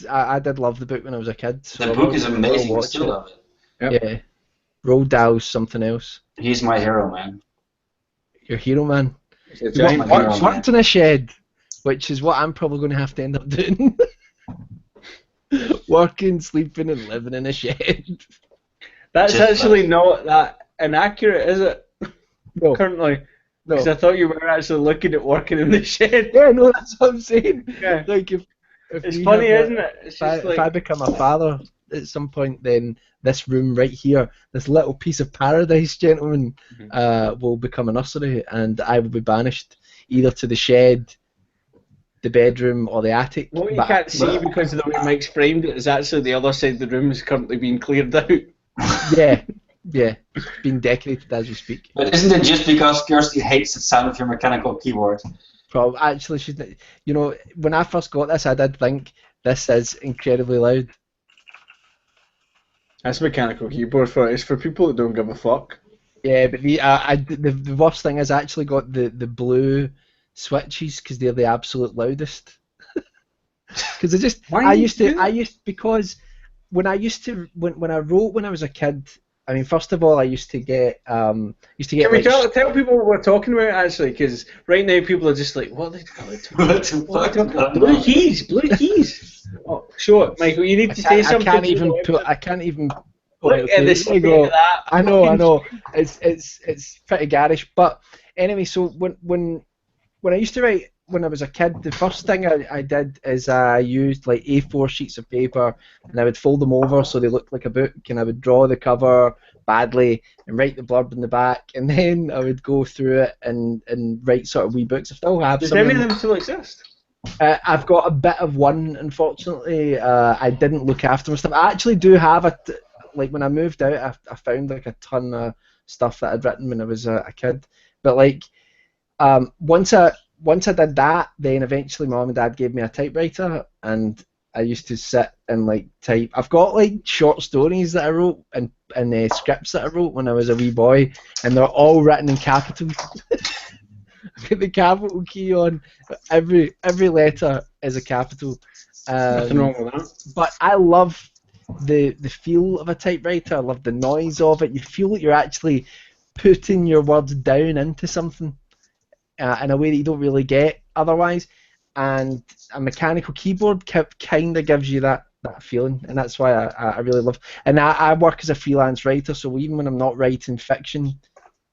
I did love the book when I was a kid. So
the book is amazing. I still love it.
Yep.
Yeah. Roald Dahl's something else.
He's my hero, man.
Your hero, man. Worked in a shed, which is what I'm probably going to have to end up doing. Working, sleeping, and living in a shed.
That's actually not that inaccurate, is it?
No.
Currently.
No.
Because I thought you were actually looking at working in the shed.
Yeah, no, that's what I'm saying.
Yeah.
Like if
it's funny, isn't it? It's
if I become a father at some point, then this room right here, this little piece of paradise, gentlemen, will become a nursery, and I will be banished either to the shed, the bedroom, or the attic.
What you can't see because of the way Mike's framed it is actually the other side of the room is currently being cleared out.
Yeah, it's being decorated as we speak.
But isn't it just because Kirsty hates the sound of your mechanical keyboard?
Probably, actually, she's. You know, when I first got this, I did think this is incredibly loud.
That's mechanical keyboard for it's for people that don't give a fuck.
Yeah, but the worst thing is I actually got the blue switches because they're the absolute loudest. Because when I wrote when I was a kid. I mean, first of all, I used to get. Can
we tell people what we're talking about actually? Because right now people are just like, what are they talking about? Blue keys. Oh, sure, Michael. You need to say something.
I can't even.
Look at this.
I know. It's pretty garish, but anyway. So when I used to write when I was a kid, the first thing I did is I used like A4 sheets of paper and I would fold them over so they looked like a book, and I would draw the cover badly and write the blurb in the back, and then I would go through it and write sort of wee books. I still have
Does
some.
any of them still exist?
I've got a bit of one, unfortunately. I didn't look after my stuff. I actually do have like when I moved out, I found like a ton of stuff that I'd written when I was a kid. But like once I did that, then eventually my mum and dad gave me a typewriter, and I used to sit and like type. I've got like short stories that I wrote and scripts that I wrote when I was a wee boy, and they're all written in capitals. Put the capital key on. Every letter is a capital.
Nothing wrong with that.
But I love the feel of a typewriter. I love the noise of it. You feel like you're actually putting your words down into something in a way that you don't really get otherwise. And a mechanical keyboard kind of gives you that feeling, and that's why I really love. And I work as a freelance writer, so even when I'm not writing fiction,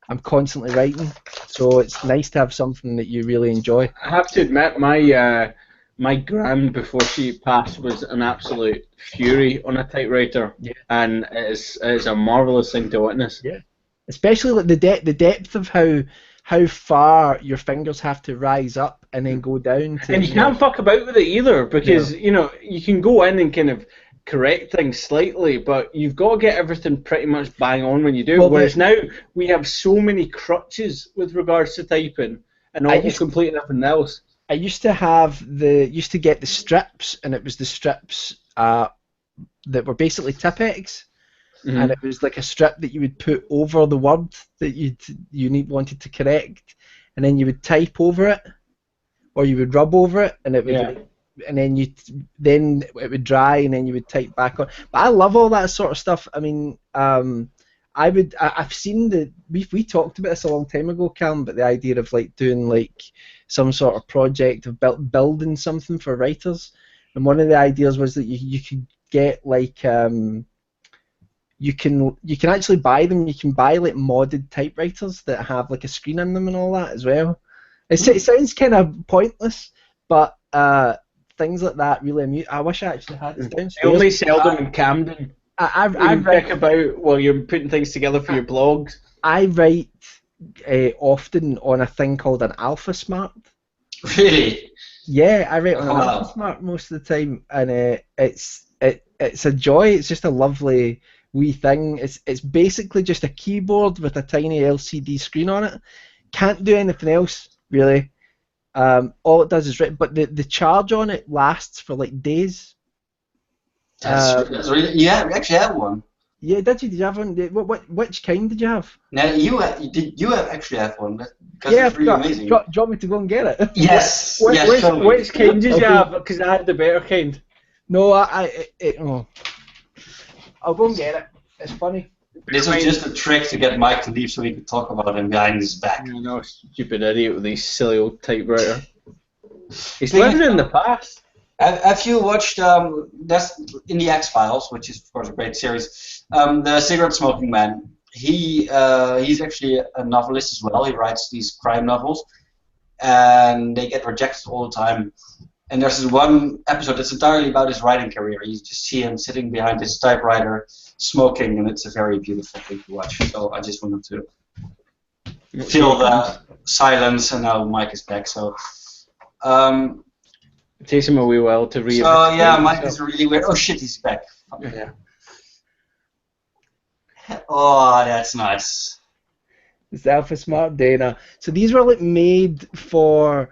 I'm constantly writing, so it's nice to have something that you really enjoy.
I have to admit, my gran before she passed was an absolute fury on a typewriter, and it is a marvelous thing to witness.
Yeah, especially like the depth of how far your fingers have to rise up and then go down.
And you can't fuck about with it either, because you can go in and kind of correct things slightly, but you've got to get everything pretty much bang on when you do. Whereas now we have so many crutches with regards to typing and all completely everything else.
I used to get the strips, and it was the strips that were basically Tipex, and it was like a strip that you would put over the word that wanted to correct, and then you would type over it, or you would rub over it, and it would. And then it would dry, and then you would type back on. But I love all that sort of stuff. I mean, I've seen we talked about this a long time ago, Callum, but the idea of like doing like some sort of project of building something for writers. And one of the ideas was that you could get like you can actually buy them. You can buy like modded typewriters that have like a screen in them and all that as well. It sounds kind of pointless, but things like that really amuse. I wish I actually had this downstairs.
They only sell them in Camden.
I
write about while you're putting things together for your blogs. I
write often on a thing called an Alpha Smart.
Really?
Yeah, I write on an Alpha Smart most of the time, and it's a joy. It's just a lovely wee thing. It's basically just a keyboard with a tiny LCD screen on it. Can't do anything else really. All it does is write, but the charge on it lasts for like days.
That's really, yeah, we actually have one.
Yeah, did you have one? Which kind did you have?
Now you actually have one? Because
yeah,
it's really amazing.
Do you want me to go and get it?
Yes.
Which kind did you have? Because I had the better kind.
No, I'll go and get it. It's funny.
This was just a trick to get Mike to leave so he could talk about him behind his back.
You know, stupid idiot with his silly old typewriter. He's living in the past.
Have you watched that's in the X-Files, which is of course a great series, the cigarette smoking man? He's actually a novelist as well. He writes these crime novels, and they get rejected all the time. And there's this one episode that's entirely about his writing career. You just see him sitting behind his typewriter, smoking, and it's a very beautiful thing to watch. So I just wanted to feel the silence, and now Mike is back. So.
It takes him a wee while to read.
So yeah, Mike is really weird. Oh shit, he's back.
Yeah.
Oh, that's nice.
It's the Alpha Smart Dana. So these were like made for.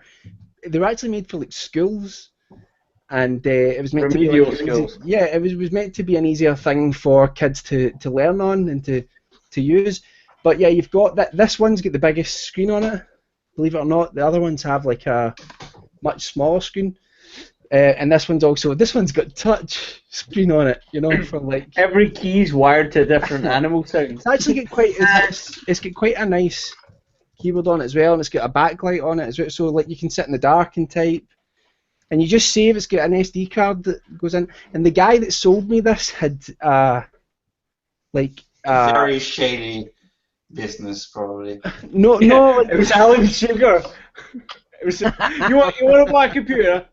They were actually made for like schools, and it was meant
remedial
to be like,
skills.
Yeah, it was meant to be an easier thing for kids to learn on and to use. But yeah, you've got that. This one's got the biggest screen on it. Believe it or not, the other ones have like a much smaller screen. And this one's got touch screen on it, you know, for like
every key's wired to a different animal sound.
It's actually it's got quite a nice keyboard on it as well, and it's got a backlight on it as well, so like you can sit in the dark and type, and you just save. It's got an SD card that goes in, and the guy that sold me this had
very shady business probably.
No, like,
it was Alan Sugar. You want a black computer?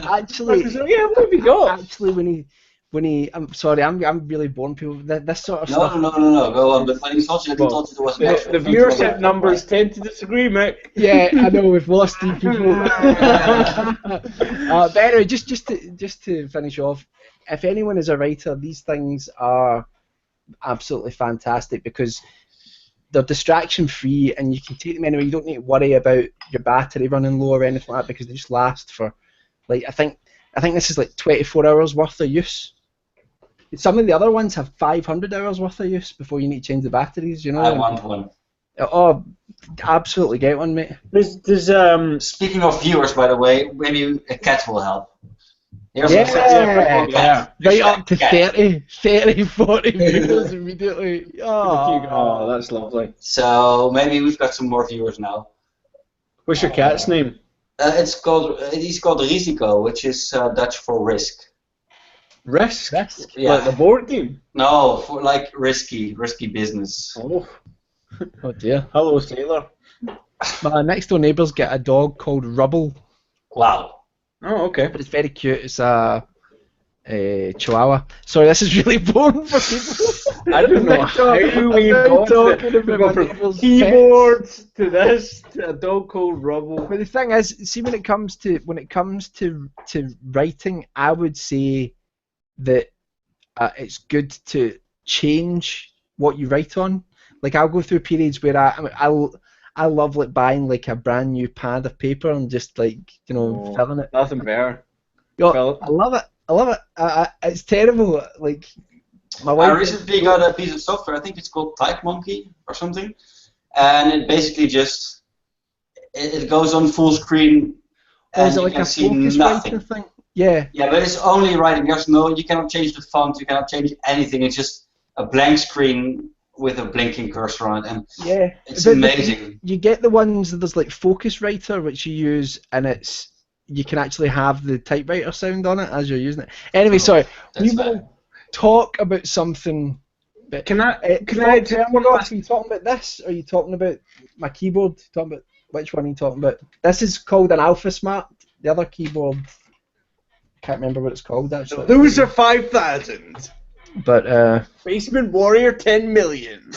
Actually,
yeah, what have you got?
Actually, when when he, I'm sorry, I'm really boring people. This sort of
No,
stuff.
no. Go on. But when he told you that, he told you there was an extra.
The viewership numbers tend to disagree, Mick.
Yeah, I know we've lost 3 people. But anyway, just to finish off, if anyone is a writer, these things are absolutely fantastic because they're distraction free and you can take them anywhere. You don't need to worry about your battery running low or anything like that because they just last for, like, I think this is like 24 hours worth of use. Some of the other ones have 500 hours worth of use before you need to change the batteries, you know.
I want one.
Oh, absolutely get one, mate.
Speaking of viewers, by the way, maybe a cat will help. Here's
Yeah.
a cat.
Right up to
Cat.
30, 40 viewers immediately.
Oh, that's lovely.
So maybe we've got some more viewers now.
What's your cat's name?
He's called Risico, which is Dutch for risk.
Risk?
Yeah.
Like the board game?
No, for like risky business.
Oh.
Oh dear.
Hello, Sailor.
My next door neighbours get a dog called Rubble,
Wow.
Oh, okay.
but it's very cute. It's a Chihuahua. Sorry, this is really boring for people.
I don't know how we got
talking about my
from
neighbour's
keyboards to this to a dog called Rubble.
But the thing is, see, when it comes to writing, I would say that it's good to change what you write on. Like I'll go through periods where I love like buying like a brand new pad of paper and just like filling it.
Nothing better.
Yo, I love it. It's terrible. Like my wife.
I recently got a piece of software. I think it's called Type Monkey or something, and it basically just it goes on full screen, and
is it
you
like
can
a
see
focus
nothing.
writer thing? Yeah.
Yeah, but it's only writing. You cannot change the font. You cannot change anything. It's just a blank screen with a blinking cursor on it, and
yeah,
it's amazing.
You get the ones that there's like Focus Writer, which you use, and you can actually have the typewriter sound on it as you're using it. Anyway, sorry, we will talk about something. But
Can I?
Are you talking about this? Or are you talking about my keyboard? Talking about which one are you talking about? This is called an Alpha Smart. The other keyboard, can't remember what it's called actually.
Loser 5,000.
But
Basement Warrior 10 million.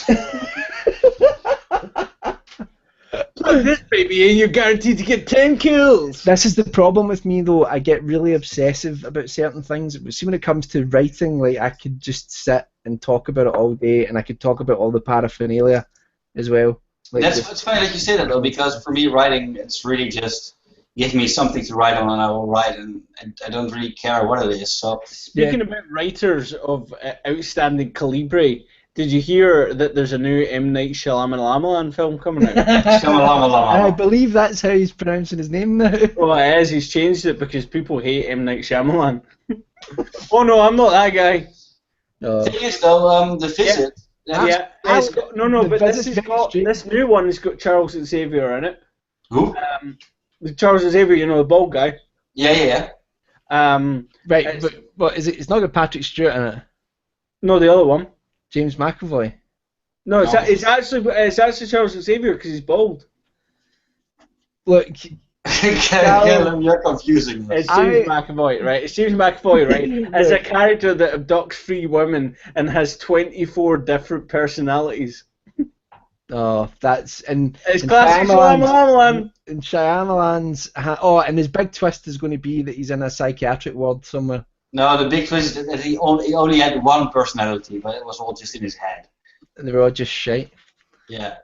Plug this baby in, you're guaranteed to get 10 kills.
this is the problem with me though. I get really obsessive about certain things. See, when it comes to writing, like I could just sit and talk about it all day, and I could talk about all the paraphernalia as well. Like
It's funny that you say that though, because for me writing, it's really just give me something to write on and I will write, and I don't really care what it is. So
Speaking about writers of outstanding calibre, did you hear that there's a new M. Night Shyamalan film coming out?
I believe that's how he's pronouncing his name now.
Well, it is. He's changed it because people hate M. Night Shyamalan. Oh no, I'm not that guy.
The thing is though, The Visit.
Yeah, but this new one has got Charles Xavier in it.
Who?
Charles Xavier, the bald guy.
Yeah.
Right, but is it? It's not got Patrick Stewart in it.
No, the other one.
James McAvoy.
No, it's actually Charles Xavier because he's bald.
Look,
Callum, you're confusing us.
It's James McAvoy, right? It's James McAvoy, right? As a character that abducts 3 women and has 24 different personalities.
Oh, that's
It's classic Shyamalan.
And Shyamalan's and his big twist is going to be that he's in a psychiatric ward somewhere.
No, the big twist is that he only had one personality, but it was all just in his head.
And they were all just shite.
Yeah.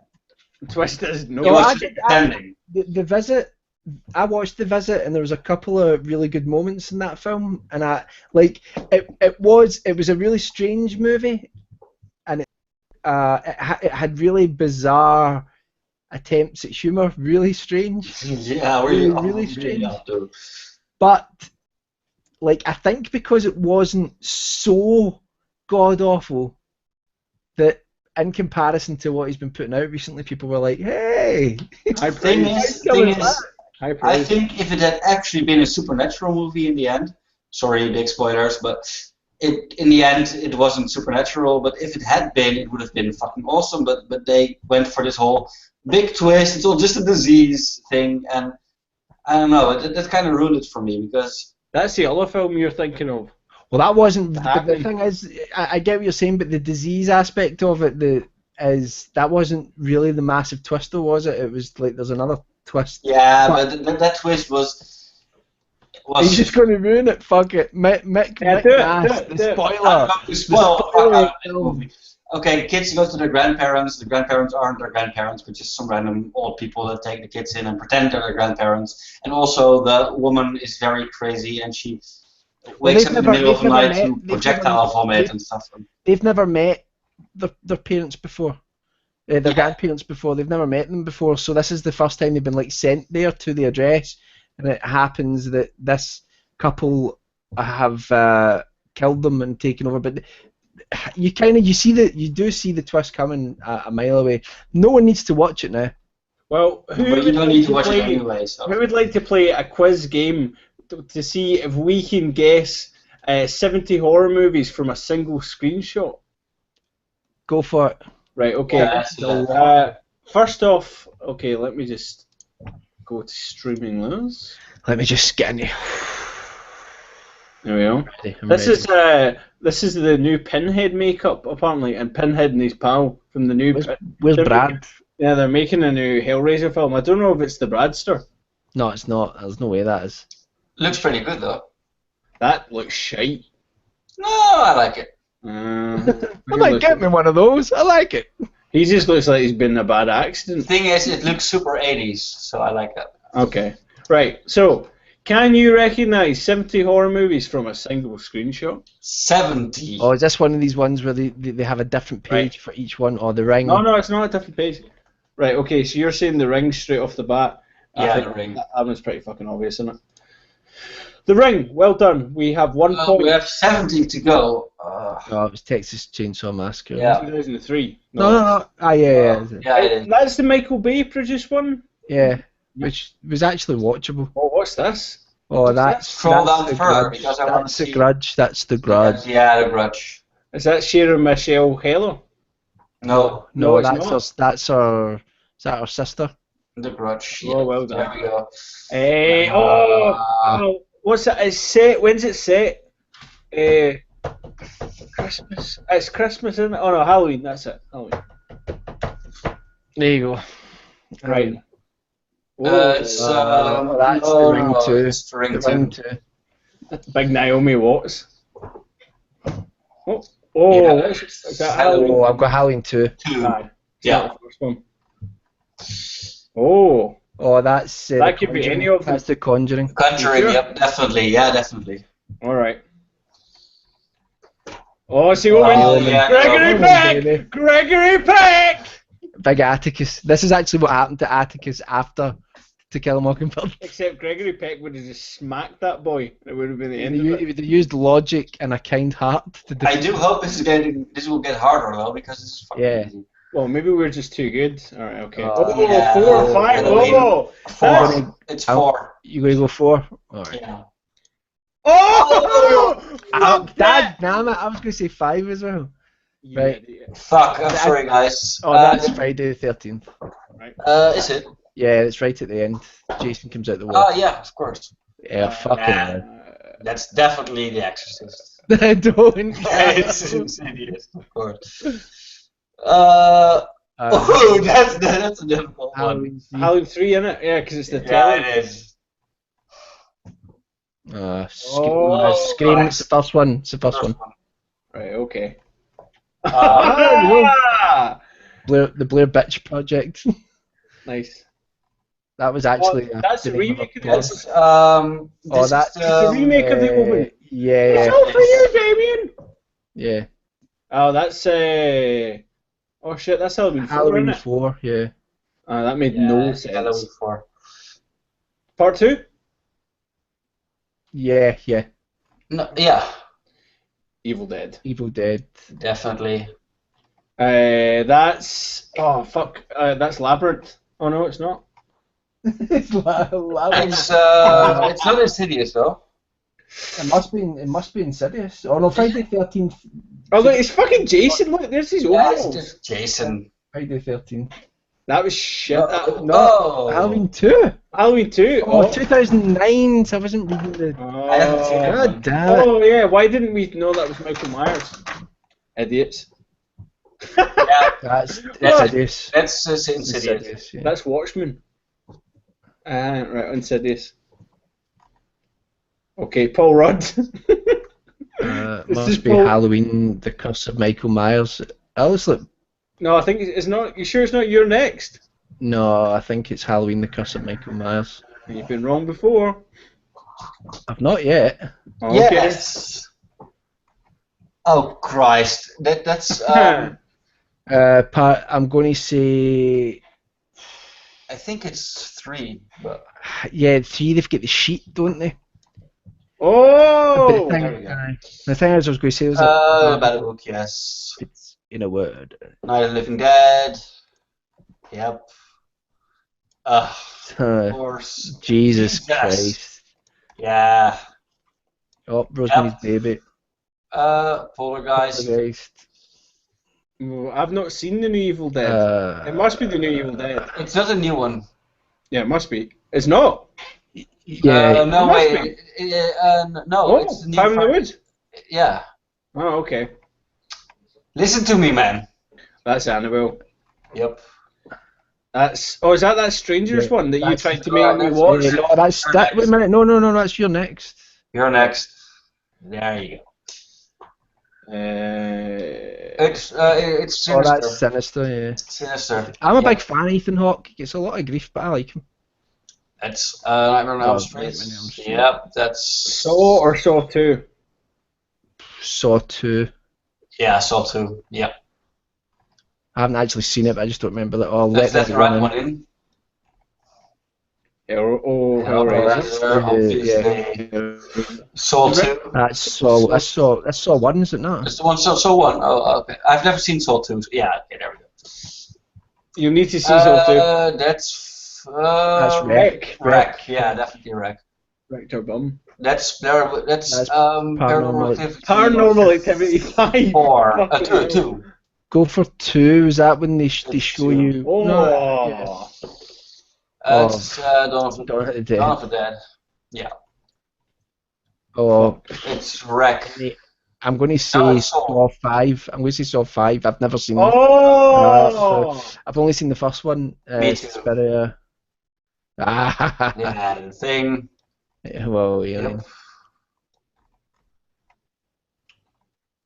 The twist is no.
He was pretending.
The Visit. I watched The Visit, and there was a couple of really good moments in that film, and it was a really strange movie, and it had really bizarre attempts at humour, really strange.
Yeah,
really strange. But I think because it wasn't so god awful that in comparison to what he's been putting out recently, people were like, "Hey."
I think if it had actually been a supernatural movie in the end, sorry, big spoilers, but in the end it wasn't supernatural. But if it had been, it would have been fucking awesome. But they went for this whole big twist. It's all just a disease thing, and I don't know. That kind of ruined it for me because
that's the other film you're thinking of.
Well, that wasn't. But the
happened.
thing is, I get what you're saying, but the disease aspect of it, that wasn't really the massive twist, though, was it? It was like there's another twist.
Yeah, but that twist was
He's just going to ruin it. Fuck it, Mick
Yeah,
Mick
do it,
Nass,
do it,
the
do it.
spoiler.
I'm going to spoil the fuck
spoiler
out of the
film.
movie. Okay, kids go to their grandparents. The grandparents aren't their grandparents, but just some random old people that take the kids in and pretend they're their grandparents. And also, the woman is very crazy, and she wakes up in the middle of the night to projectile vomit and stuff.
They've never met their parents before. Their grandparents before. They've never met them before, so this is the first time they've been like sent there to the address, and it happens that this couple have killed them and taken over. But you do see the twist coming a mile away. No one needs to watch it now.
Well,
But you don't need to watch it anyway. So.
Who would like to play a quiz game to see if we can guess 70 horror movies from a single screenshot?
Go for it.
Right, okay.
Yeah,
First off, okay, let me just go to streaming those.
Let me just get in here.
There we go.
I'm
This
ready.
is the new Pinhead makeup apparently, and Pinhead and his pal from the new.
Where's
they're
Brad?
Yeah, they're making a new Hellraiser film. I don't know if it's the Bradster.
No, it's not. There's no way that is.
Looks pretty good though.
That looks shite.
No, I like it.
I might get me one of those. I like it.
He just looks like he's been in a bad
The
accident.
thing is, it looks super 80s, so I like that.
Okay, right. So, can you recognise 70 horror movies from a single screenshot?
70.
Oh, is this one of these ones where they have a different page for each one, or the ring?
No, it's not a different page. Right. Okay. So you're saying The Ring straight off the bat. I
Yeah,
think
The Ring.
That one's pretty fucking obvious, isn't it? The Ring. Well done. We have 1 point.
We have 70 to go.
Oh, it was Texas Chainsaw Massacre.
Yeah.
2003.
No. Ah, yeah.
Yeah, it is.
That's the Michael Bay produced one.
Yeah, which was actually watchable.
Oh, what's this?
Oh, that's
Scroll down
the
further,
Grudge.
because I wanna
That's the
see.
Grudge. That's the Grudge.
Yeah, The Grudge.
Is that Sarah Michelle Gellar?
No,
No, it's
that's our. Is that our sister?
The Grudge.
Oh, well done.
There we go.
Hey, what's that? It's set. When's it set? Christmas. It's Christmas, isn't it? Oh no, Halloween. That's it. Halloween.
There you go.
Right.
It's
that's
no,
the Ring
no,
2.
it's the Ring
The
2.
Ring 2.
Big Naomi Watts.
Yeah,
Is that Halloween?
Oh, I've got Halloween 2.
Aye.
Yeah.
The first one. Oh,
Oh, that's
That
The
could be
Conjuring.
any of them.
That's The Conjuring.
Conjuring,
Sure.
yep, definitely. Yeah, definitely.
all right. Oh, see what we
Oh,
did?
yeah.
Gregory
Oh,
Peck!
baby.
Gregory Peck!
Big Atticus. This is actually what happened to Atticus after To Kill a Mockingbird.
Except Gregory Peck would have just smacked that boy. It would have been the
They
end of it.
used logic and a kind heart to
I
defeat.
do hope this will get harder though, because this is fucking
Yeah.
easy.
Well, maybe we're just too good. All right, okay.
Yeah.
4 or 5. Oh, that's-
4. It's 4.
You gonna go 4? Alright.
Yeah.
Oh! Fuck that!
Damn it, I was gonna say 5 as well.
You
Right.
idiot.
Fuck, I'm sorry guys.
Oh, that's Friday the 13th.
Is it?
Yeah, it's right at the end. Jason comes out the wall.
Oh yeah, of course.
Yeah, fucking hell.
That's definitely The Exorcist.
I don't.
It's Insidious, of course. Oh, that's a difficult one.
Halloween.
Halloween 3, innit? Yeah, because it's the
Yeah,
telly.
it is.
Scream. It's the first one. It's the first one.
Right, okay.
Uh,
The Blair Bitch Project.
Nice.
That was actually.
That's a remake of
that's
this.
Oh, that's
the remake of the Omen.
Yeah.
It's all for you, Damien!
Yeah.
Oh, that's oh shit, that's Halloween 4,
Halloween
isn't it?
4. Yeah.
That made
Yeah,
no
it's Halloween
sense.
4.
Part 2?
Yeah. Yeah.
No, yeah,
Evil Dead.
Evil Dead.
definitely.
That's that's Labyrinth. Oh no, it's not.
It's
It's not Insidious though.
It must be Insidious. Oh no, Friday 13th.
Oh look, it's fucking Jason. Look, there's his
Yeah, it's
overalls.
just Jason.
Friday 13th.
That was shit.
No, Halloween 2.
Halloween 2.
Oh, 2009. So I wasn't reading the.
I haven't seen that
God
one.
damn it.
Oh yeah, why didn't we know that was Michael Myers? Idiots.
Yeah,
That's
Oh,
Insidious.
that's Insidious.
Insidious, yeah.
That's Watchmen. Right, Insidious. Okay, Paul Rudd. This is
Must be
Paul-
Halloween, The Curse of Michael Myers. I was like,
No, I think it's not. You sure it's not You're Next?
no, I think it's Halloween, The Curse of Michael Myers.
You've been wrong before.
I've not yet.
Okay.
Yes. Oh Christ, that's
I'm going to say,
I think it's 3, but
yeah, 3. They've got the sheet, don't they?
Oh!
there we go.
The thing is, I was going to say was
Bad Book, yes.
it's in a word.
Night of the Living Dead. Yep. Of course.
Jesus Christ.
Yeah.
Oh, Rosemary's Baby.
Poltergeist.
I've not seen the new Evil Dead. It must be the new Evil Dead.
It's not a new one.
Yeah, it must be. It's not.
Yeah.
No,
must
wait. No,
Oh,
it's the new
Cabin in the Woods.
Yeah.
Oh, okay.
Listen to me, man.
That's Annabelle.
Yep.
Is that Strangers one that you
that's-
tried to make me watch?
No, that's that. Wait a minute. No. That's your next.
You're next. There you go. It's
Oh,
sinister.
that's Sinister. Yeah.
Sinister.
I'm a
Yeah.
big fan of Ethan Hawke. He gets a lot of grief, but I like him.
It's Nightmare on Elm
Oh,
Street.
Nightmare on Elm Street.
Yep, that's
Saw or Saw 2?
Saw 2.
Yeah, Saw 2. Yep.
I haven't actually seen it, but I just don't remember that. Oh,
That's
Let
the
Me
right
Run
one
In.
in.
Hellraiser.
Obviously. Saw 2.
That's Saw 1, is it not?
It's the one Saw 1. Oh, okay. I've never seen Saw 2. Yeah, okay, there we go.
You need to see Saw 2.
That's
Wreck.
Wreck. Yeah, definitely Wreck.
Wrecked our bum.
That's
That's
Paranormal Activity.
Paranormal Activity 5.
4.
Fucking hell.
2.
Go for 2. Is that when they show you?
Oh.
No, yeah.
It's Dawn of the
Dawn of the Dead.
Dawn of the Dead. Yeah.
Oh,
It's Wreck.
I'm going to
No,
say
it's Saw.
Saw 5. I'm going to say Saw 5. I've never seen it.
Oh!
I've only seen the first one.
Me too.
Suspiria.
Yeah, the Thing.
Well, yeah.
Yep.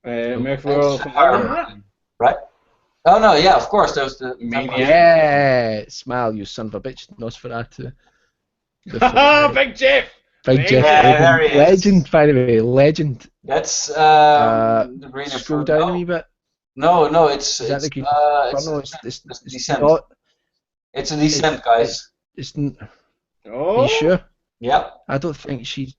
American
It's
Werewolf in London.
Right? Oh no, yeah, of course. There was the
Maniac.
Yeah, smile, you son of a bitch, Nosferatu.
Haha, Big Jeff!
Big Jeff,
Yeah, there he is.
legend, by the way, legend.
That's the Green
Scroll
Inferno.
down a wee bit.
No, it's
Is that the Green
it's
Inferno?
it's
It's
Descent.
not.
It's a Descent, guys.
Oh!
You sure?
Yep.
I don't think she's.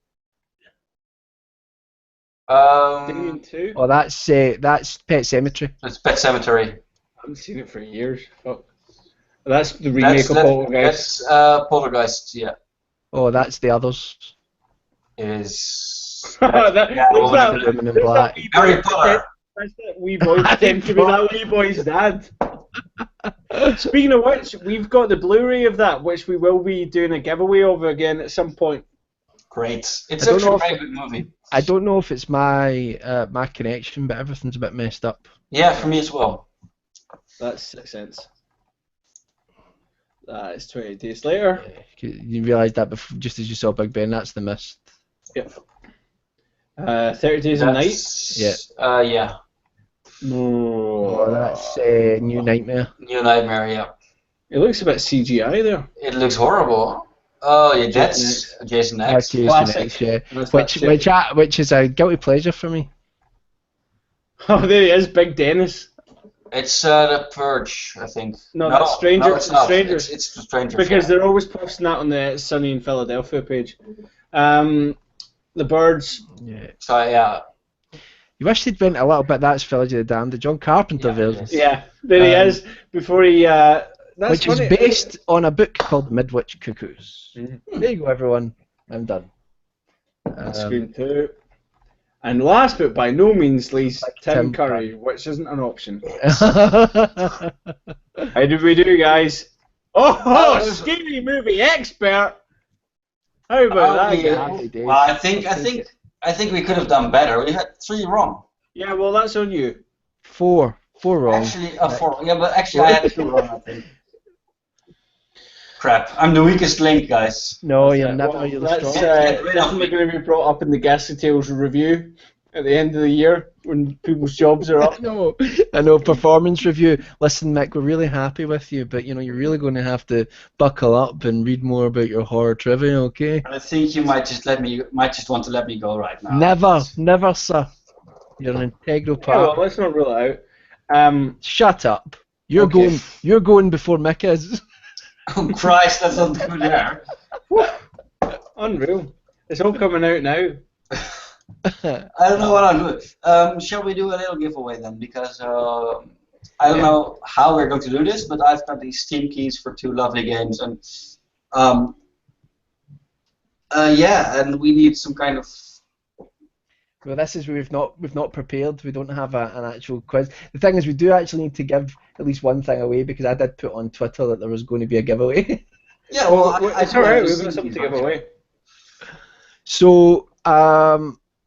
Damien 2?
Oh, that's Pet Cemetery.
It's Pet Cemetery.
I haven't seen it for years. Fuck. That's the remake of Poltergeist.
That's Poltergeist. Yeah,
Oh, that's the others.
is
That-
yeah,
who's
Woman
that?
in Blue.
Women in
There's
Black.
that wee
Harry
boy-
Potter.
That's that wee boy pretending to be that wee boy's dad. Speaking of which, we've got the Blu-ray of that, which we will be doing a giveaway of again at some point.
Great. It's
I don't
actually
know
a
if-
very good movie.
I don't know if it's my connection, but everything's a bit messed up.
Yeah, for me as well.
That's 6 cents. That is 20 days later.
You realised that before, just as you saw Big Ben. That's the mist.
Yep. 30 Days a Night.
Yeah.
Yeah.
Oh, that's New Nightmare.
New Nightmare. Yeah.
It looks a bit CGI there.
It looks horrible. Oh yeah, that's Jason X.
That's Jason
Classic.
X, yeah.
That's
Which is a guilty pleasure for me.
Oh, there he is, Big Dennis.
It's The Purge, I think.
No, that's Stranger-
No, it's not.
Strangers.
It's the Strangers.
Because
yeah.
they're always posting that on the Sunny in Philadelphia page. The Birds.
Yeah.
So yeah.
You wish they'd went a little bit. That's Village of the Damned, the John Carpenter
Yeah,
version,
yes.
Yeah, there he is. Before he. That's
which is
funny.
based on a book called Midwich Cuckoos.
Mhm.
There you go, everyone. I'm done.
Scream 2. And last but by no means least, Tim
Tim
Curry, which isn't an option.
How
How did we do, guys? Oh,
Oh,
skinny movie expert. How about that, guys?
Happy days.
Well, I think we could have done better. We had 3 wrong.
Yeah, well, that's on you.
4 wrong.
Actually, 4. Yeah, but actually, I had 2 wrong. I think. Crap! I'm the weakest link, guys.
No,
That's
you're
it.
never.
Well,
You're the
that's
strongest.
definitely going to be brought up in the Ghastly Tales review at the end of the year when people's jobs are up.
I know. Performance review. Listen, Mick, we're really happy with you, but you're really going to have to buckle up and read more about your horror trivia, okay?
I think you might just want to let me go right now.
Never, sir. You're an integral
Yeah, well,
part.
let's not rule it out.
Shut up. You're
Okay.
going before Mick is.
Oh Christ, that's not good there.
Unreal. It's all coming out now.
I don't know what I'm doing. Shall we do a little giveaway then? Because I don't know how we're going to do this, but I've got these Steam keys for 2 lovely games, and and we need some kind of.
Well, this is where we've not prepared. We don't have an actual quiz. The thing is, we do actually need to give at least one thing away because I did put on Twitter that there was going to be a giveaway.
Yeah, well,
It's alright, we've got something to give away.
So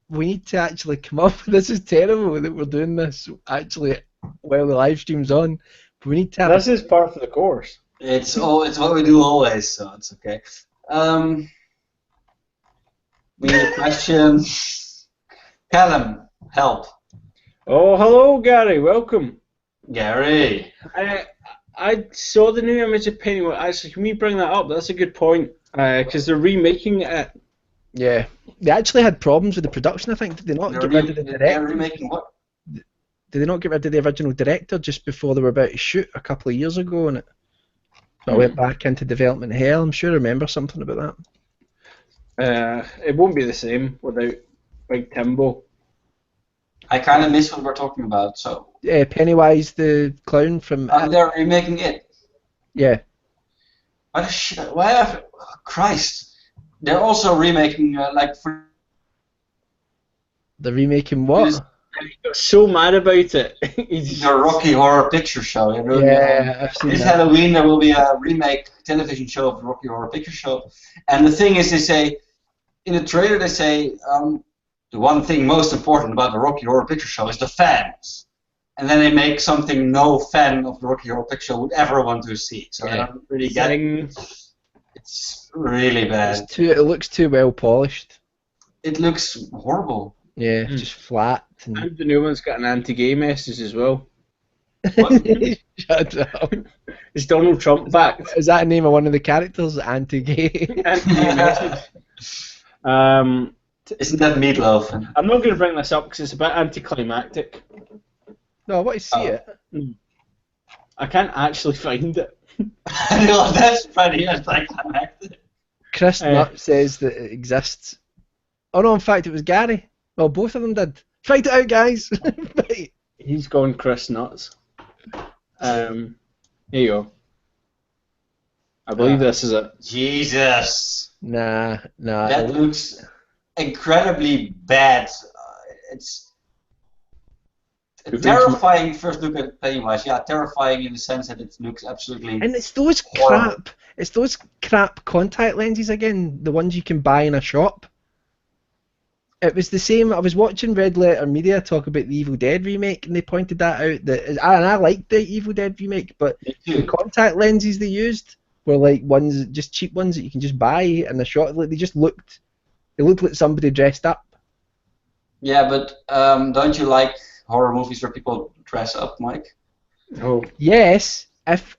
we need to actually come up. This is terrible that we're doing this actually while the live stream's on. But we need to have.
This is part of the course.
It's what we do always, so it's okay. We need a question. Callum, help.
Oh, hello, Gary. Welcome.
Gary.
I saw the new image of Pennywise. Actually, can we bring that up? That's a good point. Because they're remaking it.
Yeah, they actually had problems with the production. I think did they not get rid of the
They're
director?
remaking what?
Did they not get rid of the original director just before they were about to shoot a couple of years ago? And it went back into development hell. I'm sure I remember something about that.
It won't be the same without Big Timbo.
I kind of miss what we're talking about, so.
Pennywise the clown from.
They're remaking it.
Yeah.
What the shit? Why? Christ. They're also remaking, for.
They're remaking what?
He got so mad about it.
The Rocky Horror Picture Show.
I've seen
This
that.
Halloween there will be a remake television show of the Rocky Horror Picture Show. And the thing is, they say, in the trailer they say, the one thing most important about the Rocky Horror Picture Show is the fans. And then they make something no fan of the Rocky Horror Picture Show would ever want to see. So I don't really get it. It's really bad.
It looks too well polished.
It looks horrible.
Yeah, just flat.
And the new one's got an anti-gay message as well.
Shut up.
Is Donald Trump back?
Is that the name of one of the characters? Anti-gay.
Anti-gay message.
Isn't that Meatloaf?
I'm not going to bring this up because it's a bit anticlimactic.
No, I want to see it.
I can't actually find it.
No, that's funny. Anticlimactic.
Chris Nutt says that it exists. Oh no, in fact it was Gary. Well, both of them did. Fight it out, guys. Fight.
He's gone Chris nuts. Here you go. I believe this is it.
Jesus.
Nah.
That looks incredibly bad. It's a terrifying first look at Pennywise. Yeah, terrifying in the sense that it looks absolutely.
And it's those
horrible.
crap contact lenses again, the ones you can buy in a shop. It was the same. I was watching Red Letter Media talk about the Evil Dead remake, and they pointed that out. And I liked the Evil Dead remake, but the contact lenses they used were like ones, just cheap ones that you can just buy in the shop. Like they looked like somebody dressed up.
Yeah, but don't you like horror movies where people dress up, Mike?
Oh.
Yes, if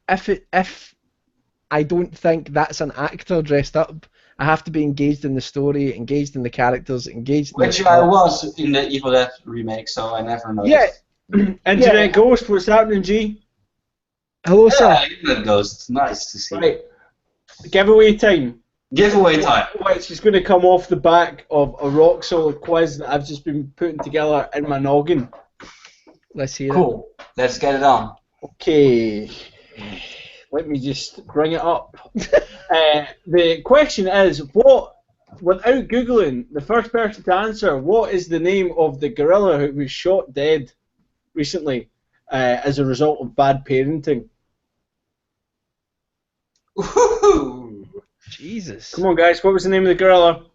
I don't think that's an actor dressed up. I have to be engaged in the story, engaged in the characters, engaged.
Which I was in the Evil Dead remake, so I never noticed.
Yeah.
Internet Ghost, what's happening, G?
Hello, sir.
Internet Ghost. Nice to see.
Right. Giveaway time.
Giveaway time.
Which is going to come off the back of a rock solid quiz that I've just been putting together in my noggin.
Let's hear it.
Cool. Let's get it on.
Okay. Let me just bring it up. The question is, what without Googling, the first person to answer, what is the name of the gorilla who was shot dead recently as a result of bad parenting?
Woohoo!
Jesus.
Come on, guys, what was the name of the gorilla?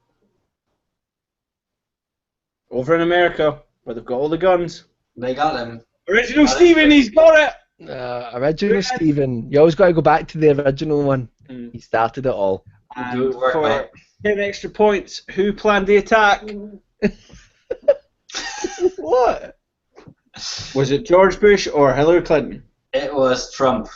Over in America, where they've got all the guns.
They got him.
Original Steven, he's got it!
Original
Yes.
Stephen. You always got to go back to the original one.
Mm.
He started it all.
And
Good work,
for
mate.
10 extra points, who planned the attack?
What?
Was it George Bush or Hillary Clinton?
It was Trump.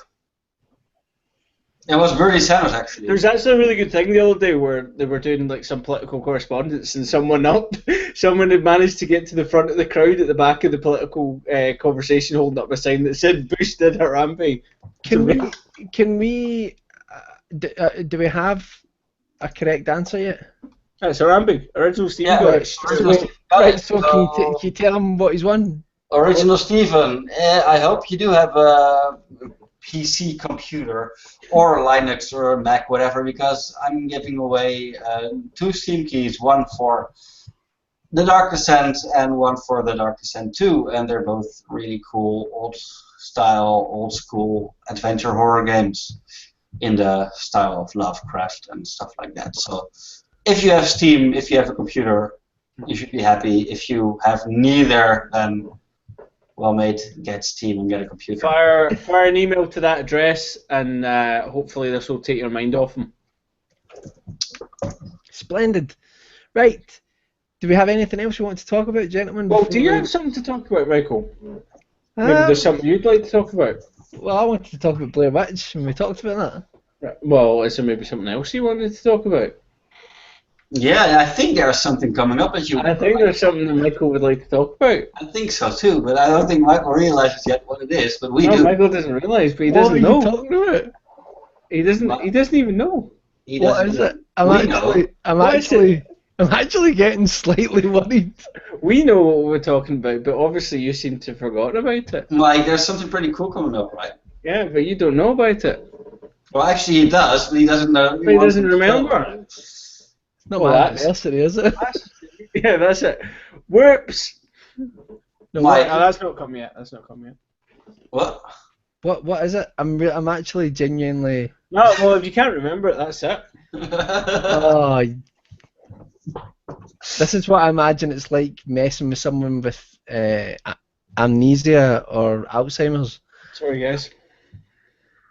It was Bernie Sanders, actually.
There was actually a really good thing the other day where they were doing like some political correspondence, and someone had managed to get to the front of the crowd at the back of the political conversation, holding up a sign that said "Bush did Harambe."
Can we? Do we have a correct answer yet?
That's Harambe. Original Stephen
Yeah,
got
right.
it.
Original Stephen got
Right,
it.
so can you tell him what he's won?
Original Stephen, I hope you do have a PC computer or a Linux or a Mac, whatever, because I'm giving away 2 Steam keys, one for The Dark Descent and one for The Dark Descent 2, and they're both really cool, old-style, old-school adventure horror games in the style of Lovecraft and stuff like that. So if you have Steam, if you have a computer, you should be happy. If you have neither, then well, mate, get Steam and get a computer.
Fire an email to that address, and hopefully this will take your mind off them.
Splendid. Right. Do we have anything else you want to talk about, gentlemen?
Well,
before
do you
we-
have something to talk about, Michael? Maybe
Um,
there's something you'd like to talk about.
Well, I wanted to talk about Blair Witch, and we talked about that.
Right. Well, is there maybe something else you wanted to talk about?
Yeah, I think there's something coming up that you.
I think there's something that Michael would like to talk about.
I think so too, but I don't think Michael realizes yet what it is. But we
No,
do.
Michael doesn't realise, but he
What
doesn't
are you
know.
talking about?
He doesn't even know.
He
What
doesn't
is
know.
it?
We know.
I'm actually getting slightly worried.
We know what we're talking about, but obviously you seem to have forgotten about it.
Like, there's something pretty cool coming up, right?
Yeah, but you don't know about it.
Well, actually, he does, but he doesn't know.
But he doesn't remember.
It's not
Well,
my
that's-
anniversary, is it?
Yeah, that's it. Whoops!
No,
Mike.
No, that's not come yet. That's not come yet.
What?
what is it? I'm actually genuinely.
No, well, if you can't remember it, that's it.
Oh, this is what I imagine it's like messing with someone with amnesia or Alzheimer's.
Sorry, guys.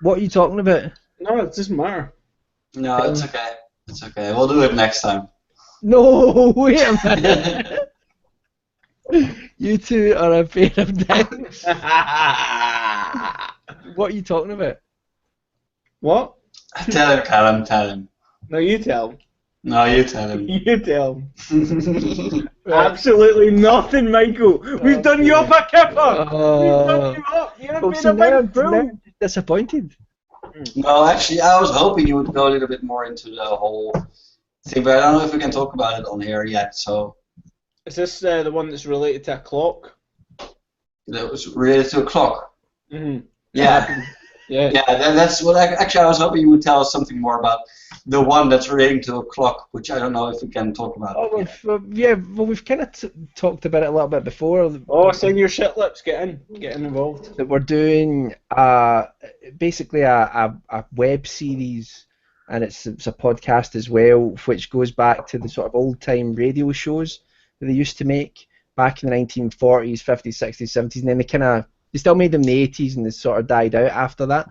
What are you talking about?
No, it doesn't matter.
No, it's okay. It's okay. We'll do it next time.
No, wait a minute. You two are a pair of dicks. What are you talking about?
What?
Tell him, Callum, tell him.
No, you tell him.
No, you tell him.
You tell him. Absolutely nothing, Michael. We've done you up a kipper. We've done you up. You've
Well,
been
so
a
now
big fool.
I'm disappointed.
No, actually, I was hoping you would go a little bit more into the whole thing, but I don't know if we can talk about it on here yet, so
Is this the one that's related to a clock?
that was related to a clock.
Mm-hmm.
Yeah.
Yeah.
Yeah, that's what actually I was hoping you would tell us something more about the one that's relating to a clock, which I don't know if we can talk about.
Oh, we've kind of talked about it a little bit before.
Oh, send your shit lips. Get in involved.
That we're doing basically a web series, and it's a podcast as well, which goes back to the sort of old time radio shows that they used to make back in the 1940s, 50s, 60s, 70s, and then they still made them in the 80s, and they sort of died out after that.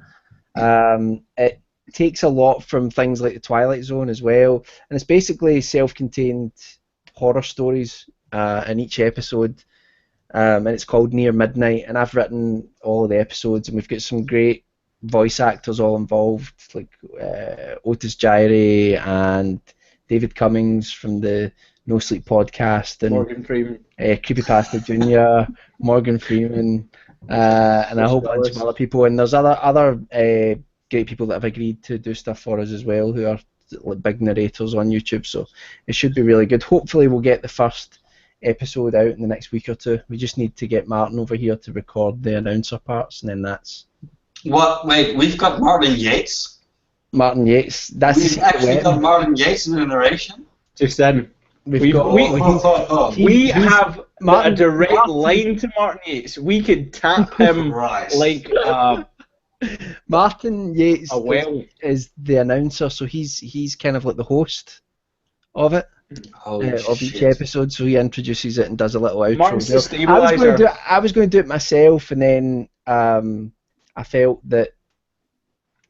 It takes a lot from things like the Twilight Zone as well, and it's basically self-contained horror stories in each episode, and it's called Near Midnight, and I've written all of the episodes, and we've got some great voice actors all involved, like Otis Gyre and David Cummings from the No Sleep podcast, and
Morgan Freeman.
Creepypasta Jr., Morgan Freeman, and a whole bunch of other people, and there's other great people that have agreed to do stuff for us as well, who are like big narrators on YouTube, so it should be really good. Hopefully we'll get the first episode out in the next week or two. We just need to get Martin over here to record the announcer parts, and then that's
What? Wait, we've got Martin Yates.
Martin Yates. That's
We've actually got Martin Yates in the narration.
Just then.
We've got.
We have
Martin,
a direct
Martin,
line to Martin Yates. We could tap him like
Martin Yates
a well.
is the announcer, so he's kind of like the host of it. Of each episode, so he introduces it and does a little outro.
Martin's the stabilizer.
I was going to do it myself, and then I felt that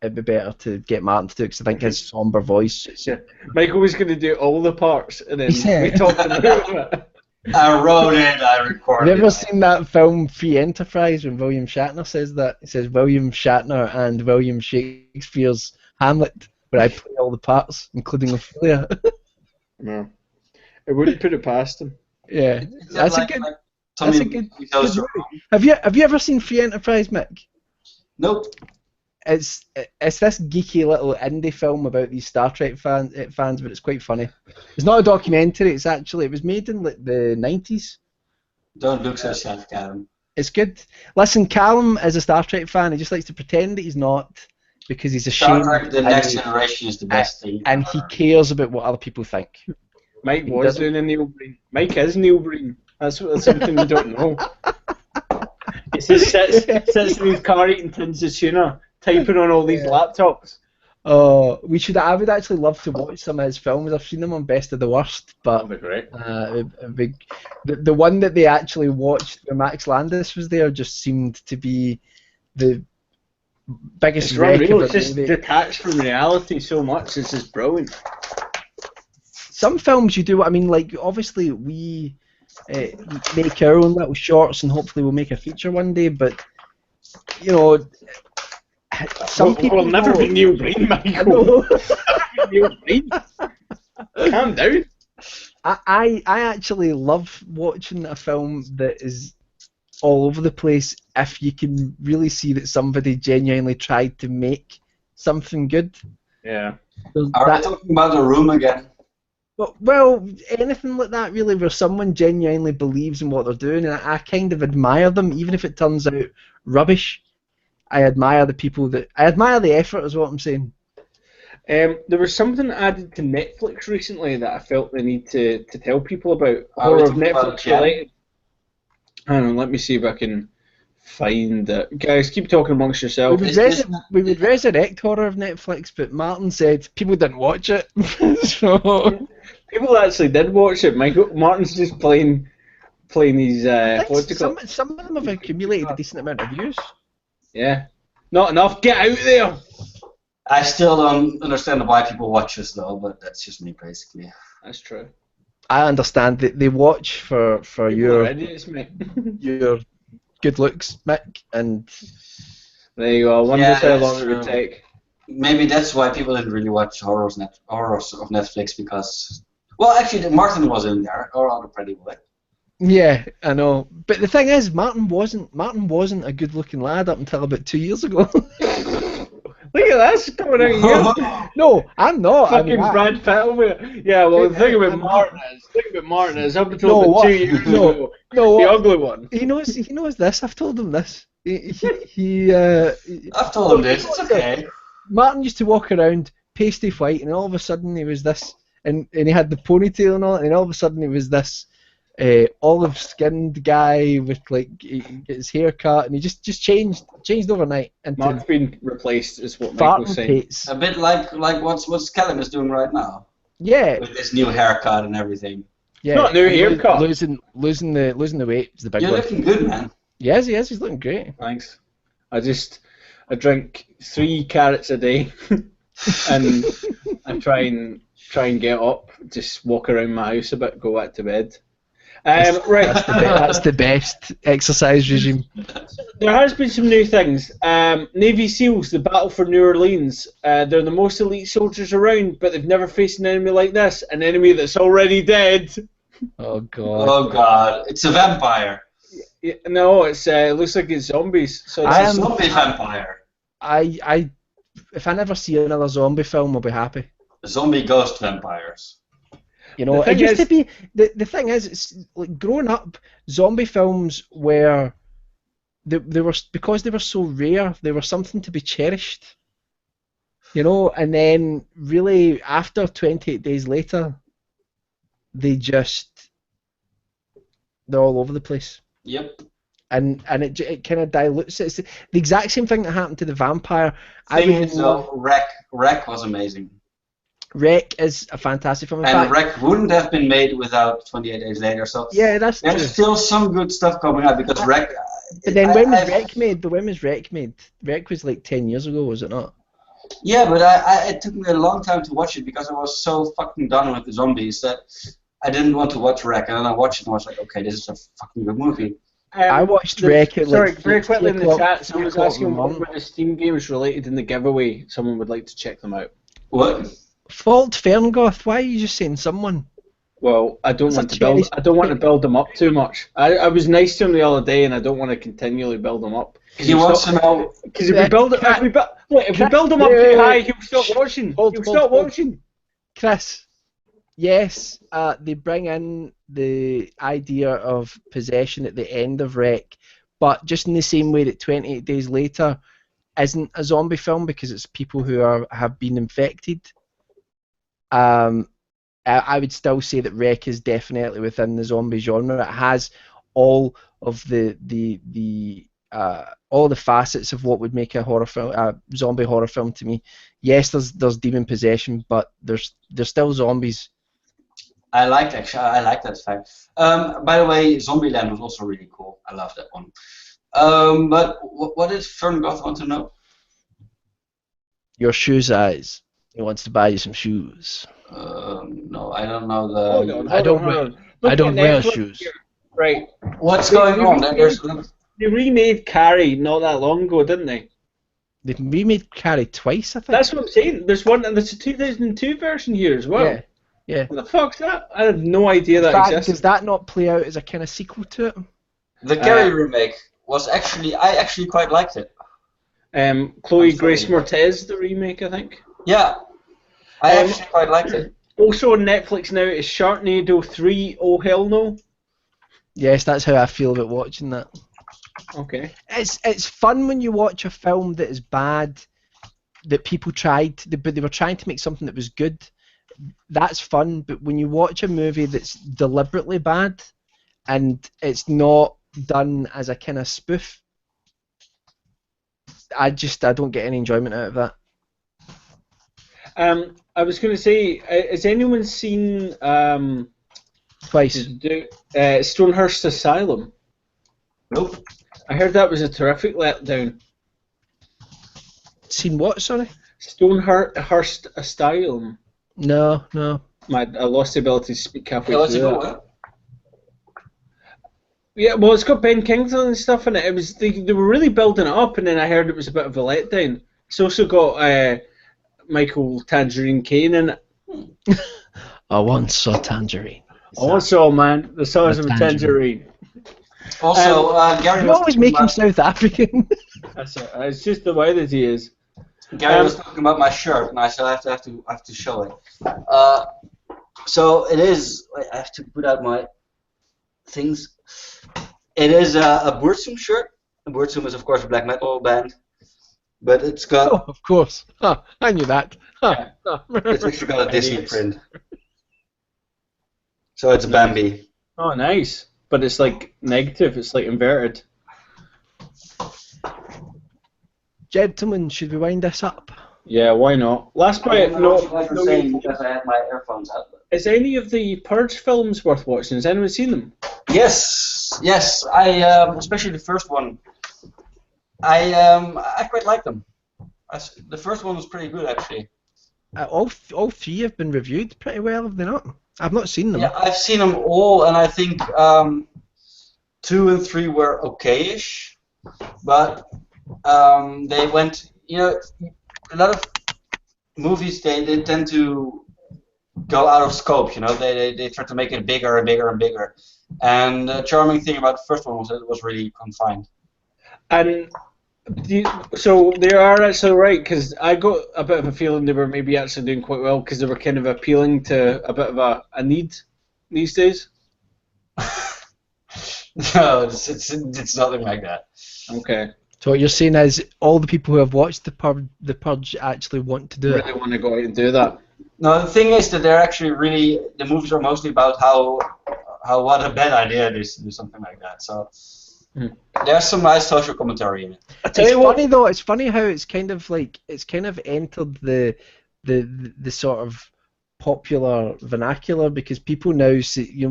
it'd be better to get Martin to do it because I think his somber voice.
Yeah. Michael was going to do all the parts, and then we talked about it.
I wrote it, I recorded it.
Have you ever seen that film Free Enterprise when William Shatner says that? He says William Shatner and William Shakespeare's Hamlet, where I play all the parts, including Ophelia.
No, I wouldn't put it past him.
Yeah, that's a good. That's a good movie. Have you ever seen Free Enterprise, Mick?
Nope.
It's this geeky little indie film about these Star Trek fans, but it's quite funny. It's not a documentary. It was made in like the 90s.
Don't look so sad, Callum.
It's good. Listen, Callum is a Star Trek fan. He just likes to pretend that he's not because he's ashamed.
Star Trek: The Next Generation is the best thing.
And he cares about what other people think.
Mike was doing a Neil Breen. Mike is Neil Breen. That's something you don't know. He just sits in his car eating tins of tuna, typing on all these laptops.
Oh, I would actually love to watch some of his films. I've seen them on Best of the Worst, but
that'd be great.
The one that they actually watched where Max Landis was there just seemed to be the biggest wreck of
It's just detached from reality so much. It's just brilliant.
Some films you do. I mean, like obviously we make our own little shorts, and hopefully we'll make a feature one day. But you know. Some people
will never be Neil Breen, Michael. Neil Breen. Calm down.
I actually love watching a film that is all over the place if you can really see that somebody genuinely tried to make something good.
Yeah.
Are we talking about The Room again?
Well, anything like that really where someone genuinely believes in what they're doing, and I kind of admire them, even if it turns out rubbish. I admire the effort is what I'm saying.
There was something added to Netflix recently that I felt the need to tell people about. Horror of Netflix related. Hang on, let me see if I can find it. Guys, keep talking amongst yourselves.
We would resurrect Horror of Netflix, but Martin said people didn't watch it. So
people actually did watch it. Martin's just playing his
some of them have accumulated a decent amount of views.
Yeah. Not enough. Get out there!
I still don't understand why people watch this though, but that's just me basically.
That's true.
I understand that they watch for your
idiots, mate.
your good looks, Mick, and
there you go. I wonder how long it would take.
Maybe that's why people didn't really watch horrors of Netflix because, well, actually, Martin was in there, or other Pretty Boy.
Yeah, I know. But the thing is, Martin wasn't a good-looking lad up until about 2 years ago.
Look at this coming out here.
No, I'm not.
Fucking Brad Pitt over here. Yeah, well, the thing about Martin is up until about 2 years ago, the ugly one.
He knows this. I've told him this.
I've told him this. It's okay.
Martin used to walk around pasty white, and all of a sudden he was this, and he had the ponytail and all, and all of a sudden he was this. Olive-skinned guy with he get his hair cut, and he just changed overnight.
Mark's been replaced, is what Michael's saying.
A bit like what Callum is doing right now.
Yeah.
With his new haircut and everything.
Yeah.
Not new haircut.
Losing the weight is the big one.
You're looking good, man.
Yes, he's looking great.
Thanks. I drink 3 carrots a day, and I try and get up, just walk around my house a bit, go back to bed. Right.
That's the best exercise regime.
There has been some new things. Navy SEALs, the battle for New Orleans. They're the most elite soldiers around, but they've never faced an enemy like this. An enemy that's already dead.
Oh god.
Oh god. It's a vampire.
Yeah, no, it looks like it's zombies. So it's
a zombie vampire.
If I never see another zombie film, I'll be happy.
Zombie ghost vampires.
You know, it used to be the thing is, it's like growing up, zombie films were they were because they were so rare, they were something to be cherished. You know, and then really after 28 Days Later, they're all over the place.
Yep.
And it kind of dilutes it. It's the exact same thing that happened to the vampire.
Thing is, though, Wreck was amazing.
Wreck is a fantastic film. In
And
fact,
Wreck wouldn't have been made without 28 Days Later. So
yeah, that's true.
there's still some good stuff coming out because Wreck.
But then when was Wreck made? When was Wreck made? Wreck was like 10 years ago, was it not?
Yeah, but it took me a long time to watch it because I was so fucking done with the zombies that I didn't want to watch Wreck. And then I watched it and I was like, okay, this is a fucking good movie.
I watched Wreck at
Sorry,
like
very quickly in the chat,
3
someone's
o'clock
asking what were the Steam games related in the giveaway. Someone would like to check them out.
What?
Fault Ferngoth, why are you just saying someone?
Well, I don't want to build them up too much. I was nice to him the other day, and I don't want to continually build them up.
He wants to know.
Because if we build them up too high, he'll stop watching. He'll stop watching.
Chris, yes, they bring in the idea of possession at the end of Wreck, but just in the same way that 28 Days Later isn't a zombie film because it's people who have been infected. I would still say that Wreck is definitely within the zombie genre. It has all of all the facets of what would make a horror film, a zombie horror film to me. Yes, there's demon possession, but there's still zombies.
I like that fact. By the way, Zombieland was also really cool. I love that one. But what did Ferngoth want to know?
Your shoe size. He wants to buy you some shoes.
No, I don't know
I don't wear shoes.
Here. Right.
What's going on?
They remade Carrie not that long ago, didn't they?
They remade Carrie twice, I think.
That's what I'm saying. There's a 2002 version here as well.
Yeah.
What the fuck's that? I had no idea that existed.
Does that not play out as a kind of sequel to it?
The Carrie remake was I actually quite liked it.
Chloe Grace Moretz, the remake, I think.
Yeah, I actually quite liked it.
Also on Netflix now is Sharknado 3, Oh Hell No.
Yes, that's how I feel about watching that.
Okay.
It's fun when you watch a film that is bad, that people but they were trying to make something that was good. That's fun, but when you watch a movie that's deliberately bad and it's not done as a kind of spoof, I don't get any enjoyment out of that.
I was going to say, has anyone seen
Twice.
Stonehurst Asylum?
Nope.
I heard that was a terrific letdown.
Seen what, sorry?
Stonehurst Asylum.
No.
I lost the ability to speak halfway
Yeah,
through that. Yeah, well, it's got Ben Kingsley and stuff in it. It was they were really building it up, and then I heard it was a bit of a letdown. It's also got Michael Tangerine Kane in it.
I once saw Tangerine.
I once saw the size of a tangerine.
Also, Gary
You
was
always
talking
make him
about,
South African.
That's it. It's just the way that he is.
Gary was talking about my shirt, and I said I have to show it. So it is. I have to put out my things. It is a Burzum shirt. Burzum is, of course, a black metal band, but it's got.
Oh, of course. Huh, I knew that. Huh.
It's actually got a Disney print. So it's Bambi.
Oh, nice. But it's like negative. It's like inverted.
Gentlemen, should we wind this up?
Yeah, why not? Last
I
point.
don't know what you guys were saying because I had my earphones out.
Is any of the Purge films worth watching? Has anyone seen them?
Yes. I especially the first one. I quite like them. The first one was pretty good actually.
All three have been reviewed pretty well, have they not? I've not seen them.
Yeah, I've seen them all, and I think 2 and 3 were okay-ish, but they went. A lot of movies they tend to go out of scope. They try to make it bigger and bigger and bigger. And the charming thing about the first one was that it was really confined.
And so they are actually right, because I got a bit of a feeling they were maybe actually doing quite well because they were kind of appealing to a bit of a need these days.
No, it's nothing like that.
Okay.
So what you're saying is all the people who have watched The Purge actually want to do it?
Really want to go out and do that.
No, the thing is that they're actually really the movies are mostly about how what a bad idea it is to do something like that. So there's some nice social commentary in it.
It's funny though. It's funny how it's kind of entered the sort of popular vernacular because people now see.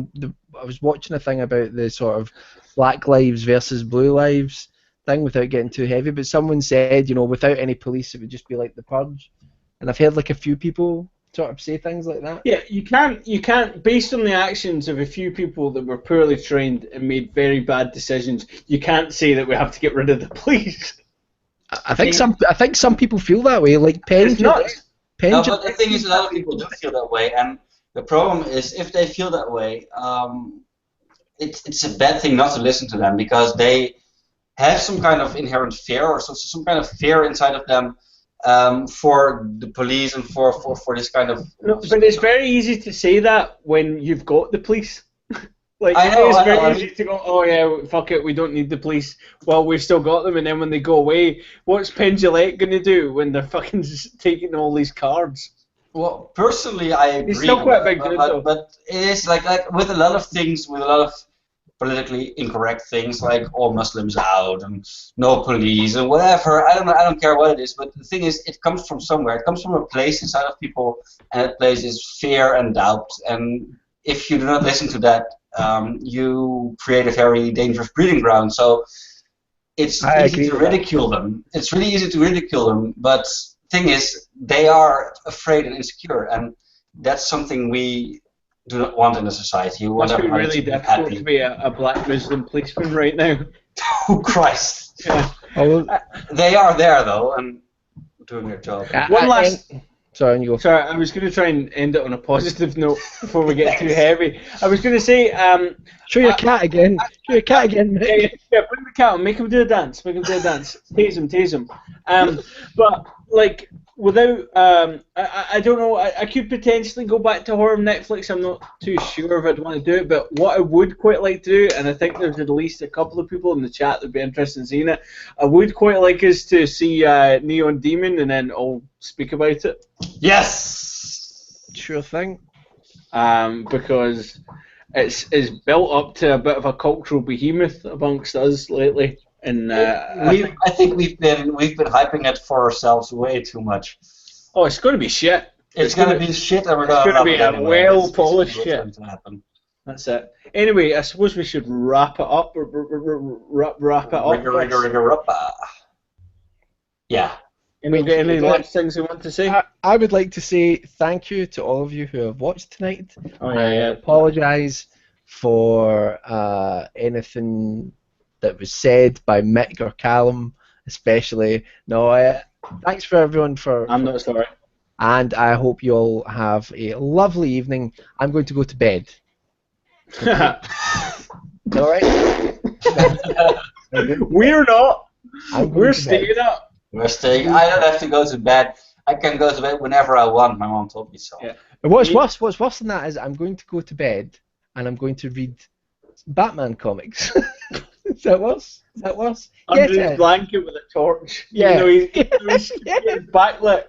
I was watching a thing about the sort of Black Lives versus Blue Lives thing without getting too heavy, but someone said, without any police, it would just be like the Purge, and I've heard like a few people sort of say things like that.
Yeah, you can't, based on the actions of a few people that were poorly trained and made very bad decisions, you can't say that we have to get rid of the police.
I think some people feel that way, like
It's nuts.
No, but the thing is, a lot of people do feel that way, and the problem is, if they feel that way, it's a bad thing not to listen to them because they have some kind of inherent fear or some kind of fear inside of them for the police and for this kind of.
No, but it's very easy to say that when you've got the police. Like, it's very easy to go, oh yeah, fuck it, we don't need the police. Well, we've still got them, and then when they go away, what's Penn Jillette going to do when they're fucking taking all these cards?
Well, personally, I agree.
He's still quite a big dude, though.
But it is like with a lot of things, with a lot of politically incorrect things, like all Muslims out and no police and whatever. I don't care what it is. But the thing is, it comes from somewhere. It comes from a place inside of people, and that place is fear and doubt. And if you do not listen to that, you create a very dangerous breeding ground. So it's easy to ridicule them. It's really easy to ridicule them, but the thing is, they are afraid and insecure, and that's something we do not want in a society. You want
must be really
to be
difficult
happy.
to be a black Muslim policeman right now.
Oh Christ!
Yeah.
They are there though, and doing their job.
One last.
Sorry, you go.
Sorry, I was going to try and end it on a positive note before we get too heavy. I was going to say,
show your cat again. Show your cat again.
Yeah, bring the cat on. Make him do a dance. Tase him. But like, without, I don't know. I could potentially go back to horror on Netflix. I'm not too sure if I'd want to do it. But what I would quite like to do, and I think there's at least a couple of people in the chat that'd be interested in seeing it. I would quite like us to see Neon Demon, and then I'll speak about it.
Yes.
Sure thing.
Because it's built up to a bit of a cultural behemoth amongst us lately. And
I think we've been hyping it for ourselves way too much.
Oh, it's going to be shit.
It's going to be shit, and we're
going to be a
anyway.
well-polished shit.
Going to happen.
That's it. Anyway, I suppose we should wrap it up. Wrap it up.
Yeah.
Any last things you want to say?
I would like to say thank you to all of you who have watched tonight.
Oh, yeah.
I apologise for anything that was said by Mick or Callum, especially. No, thanks for everyone for.
I'm not sorry.
And I hope you all have a lovely evening. I'm going to go to bed. All right.
We're not. We're staying up.
We're staying. I don't have to go to bed. I can go to bed whenever I want. My mom told me so.
Yeah.
What's worse than that is I'm going to go to bed and I'm going to read Batman comics. Is that worse?
Under his blanket with a torch.
Yeah.
He's backlit.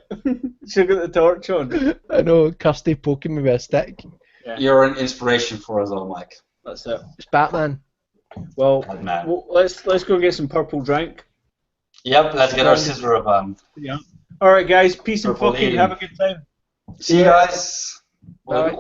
She's got the torch on.
I know, Kirsty poking me with a stick.
Yeah.
You're an inspiration for us all, Mike.
That's it.
It's Batman.
Well,
Batman.
let's go get some purple drink.
Yep, let's get our scissor up on.
Yeah. All right, guys. Peace and
Purple
fucking
eating.
have a good time.
See you guys.
Bye.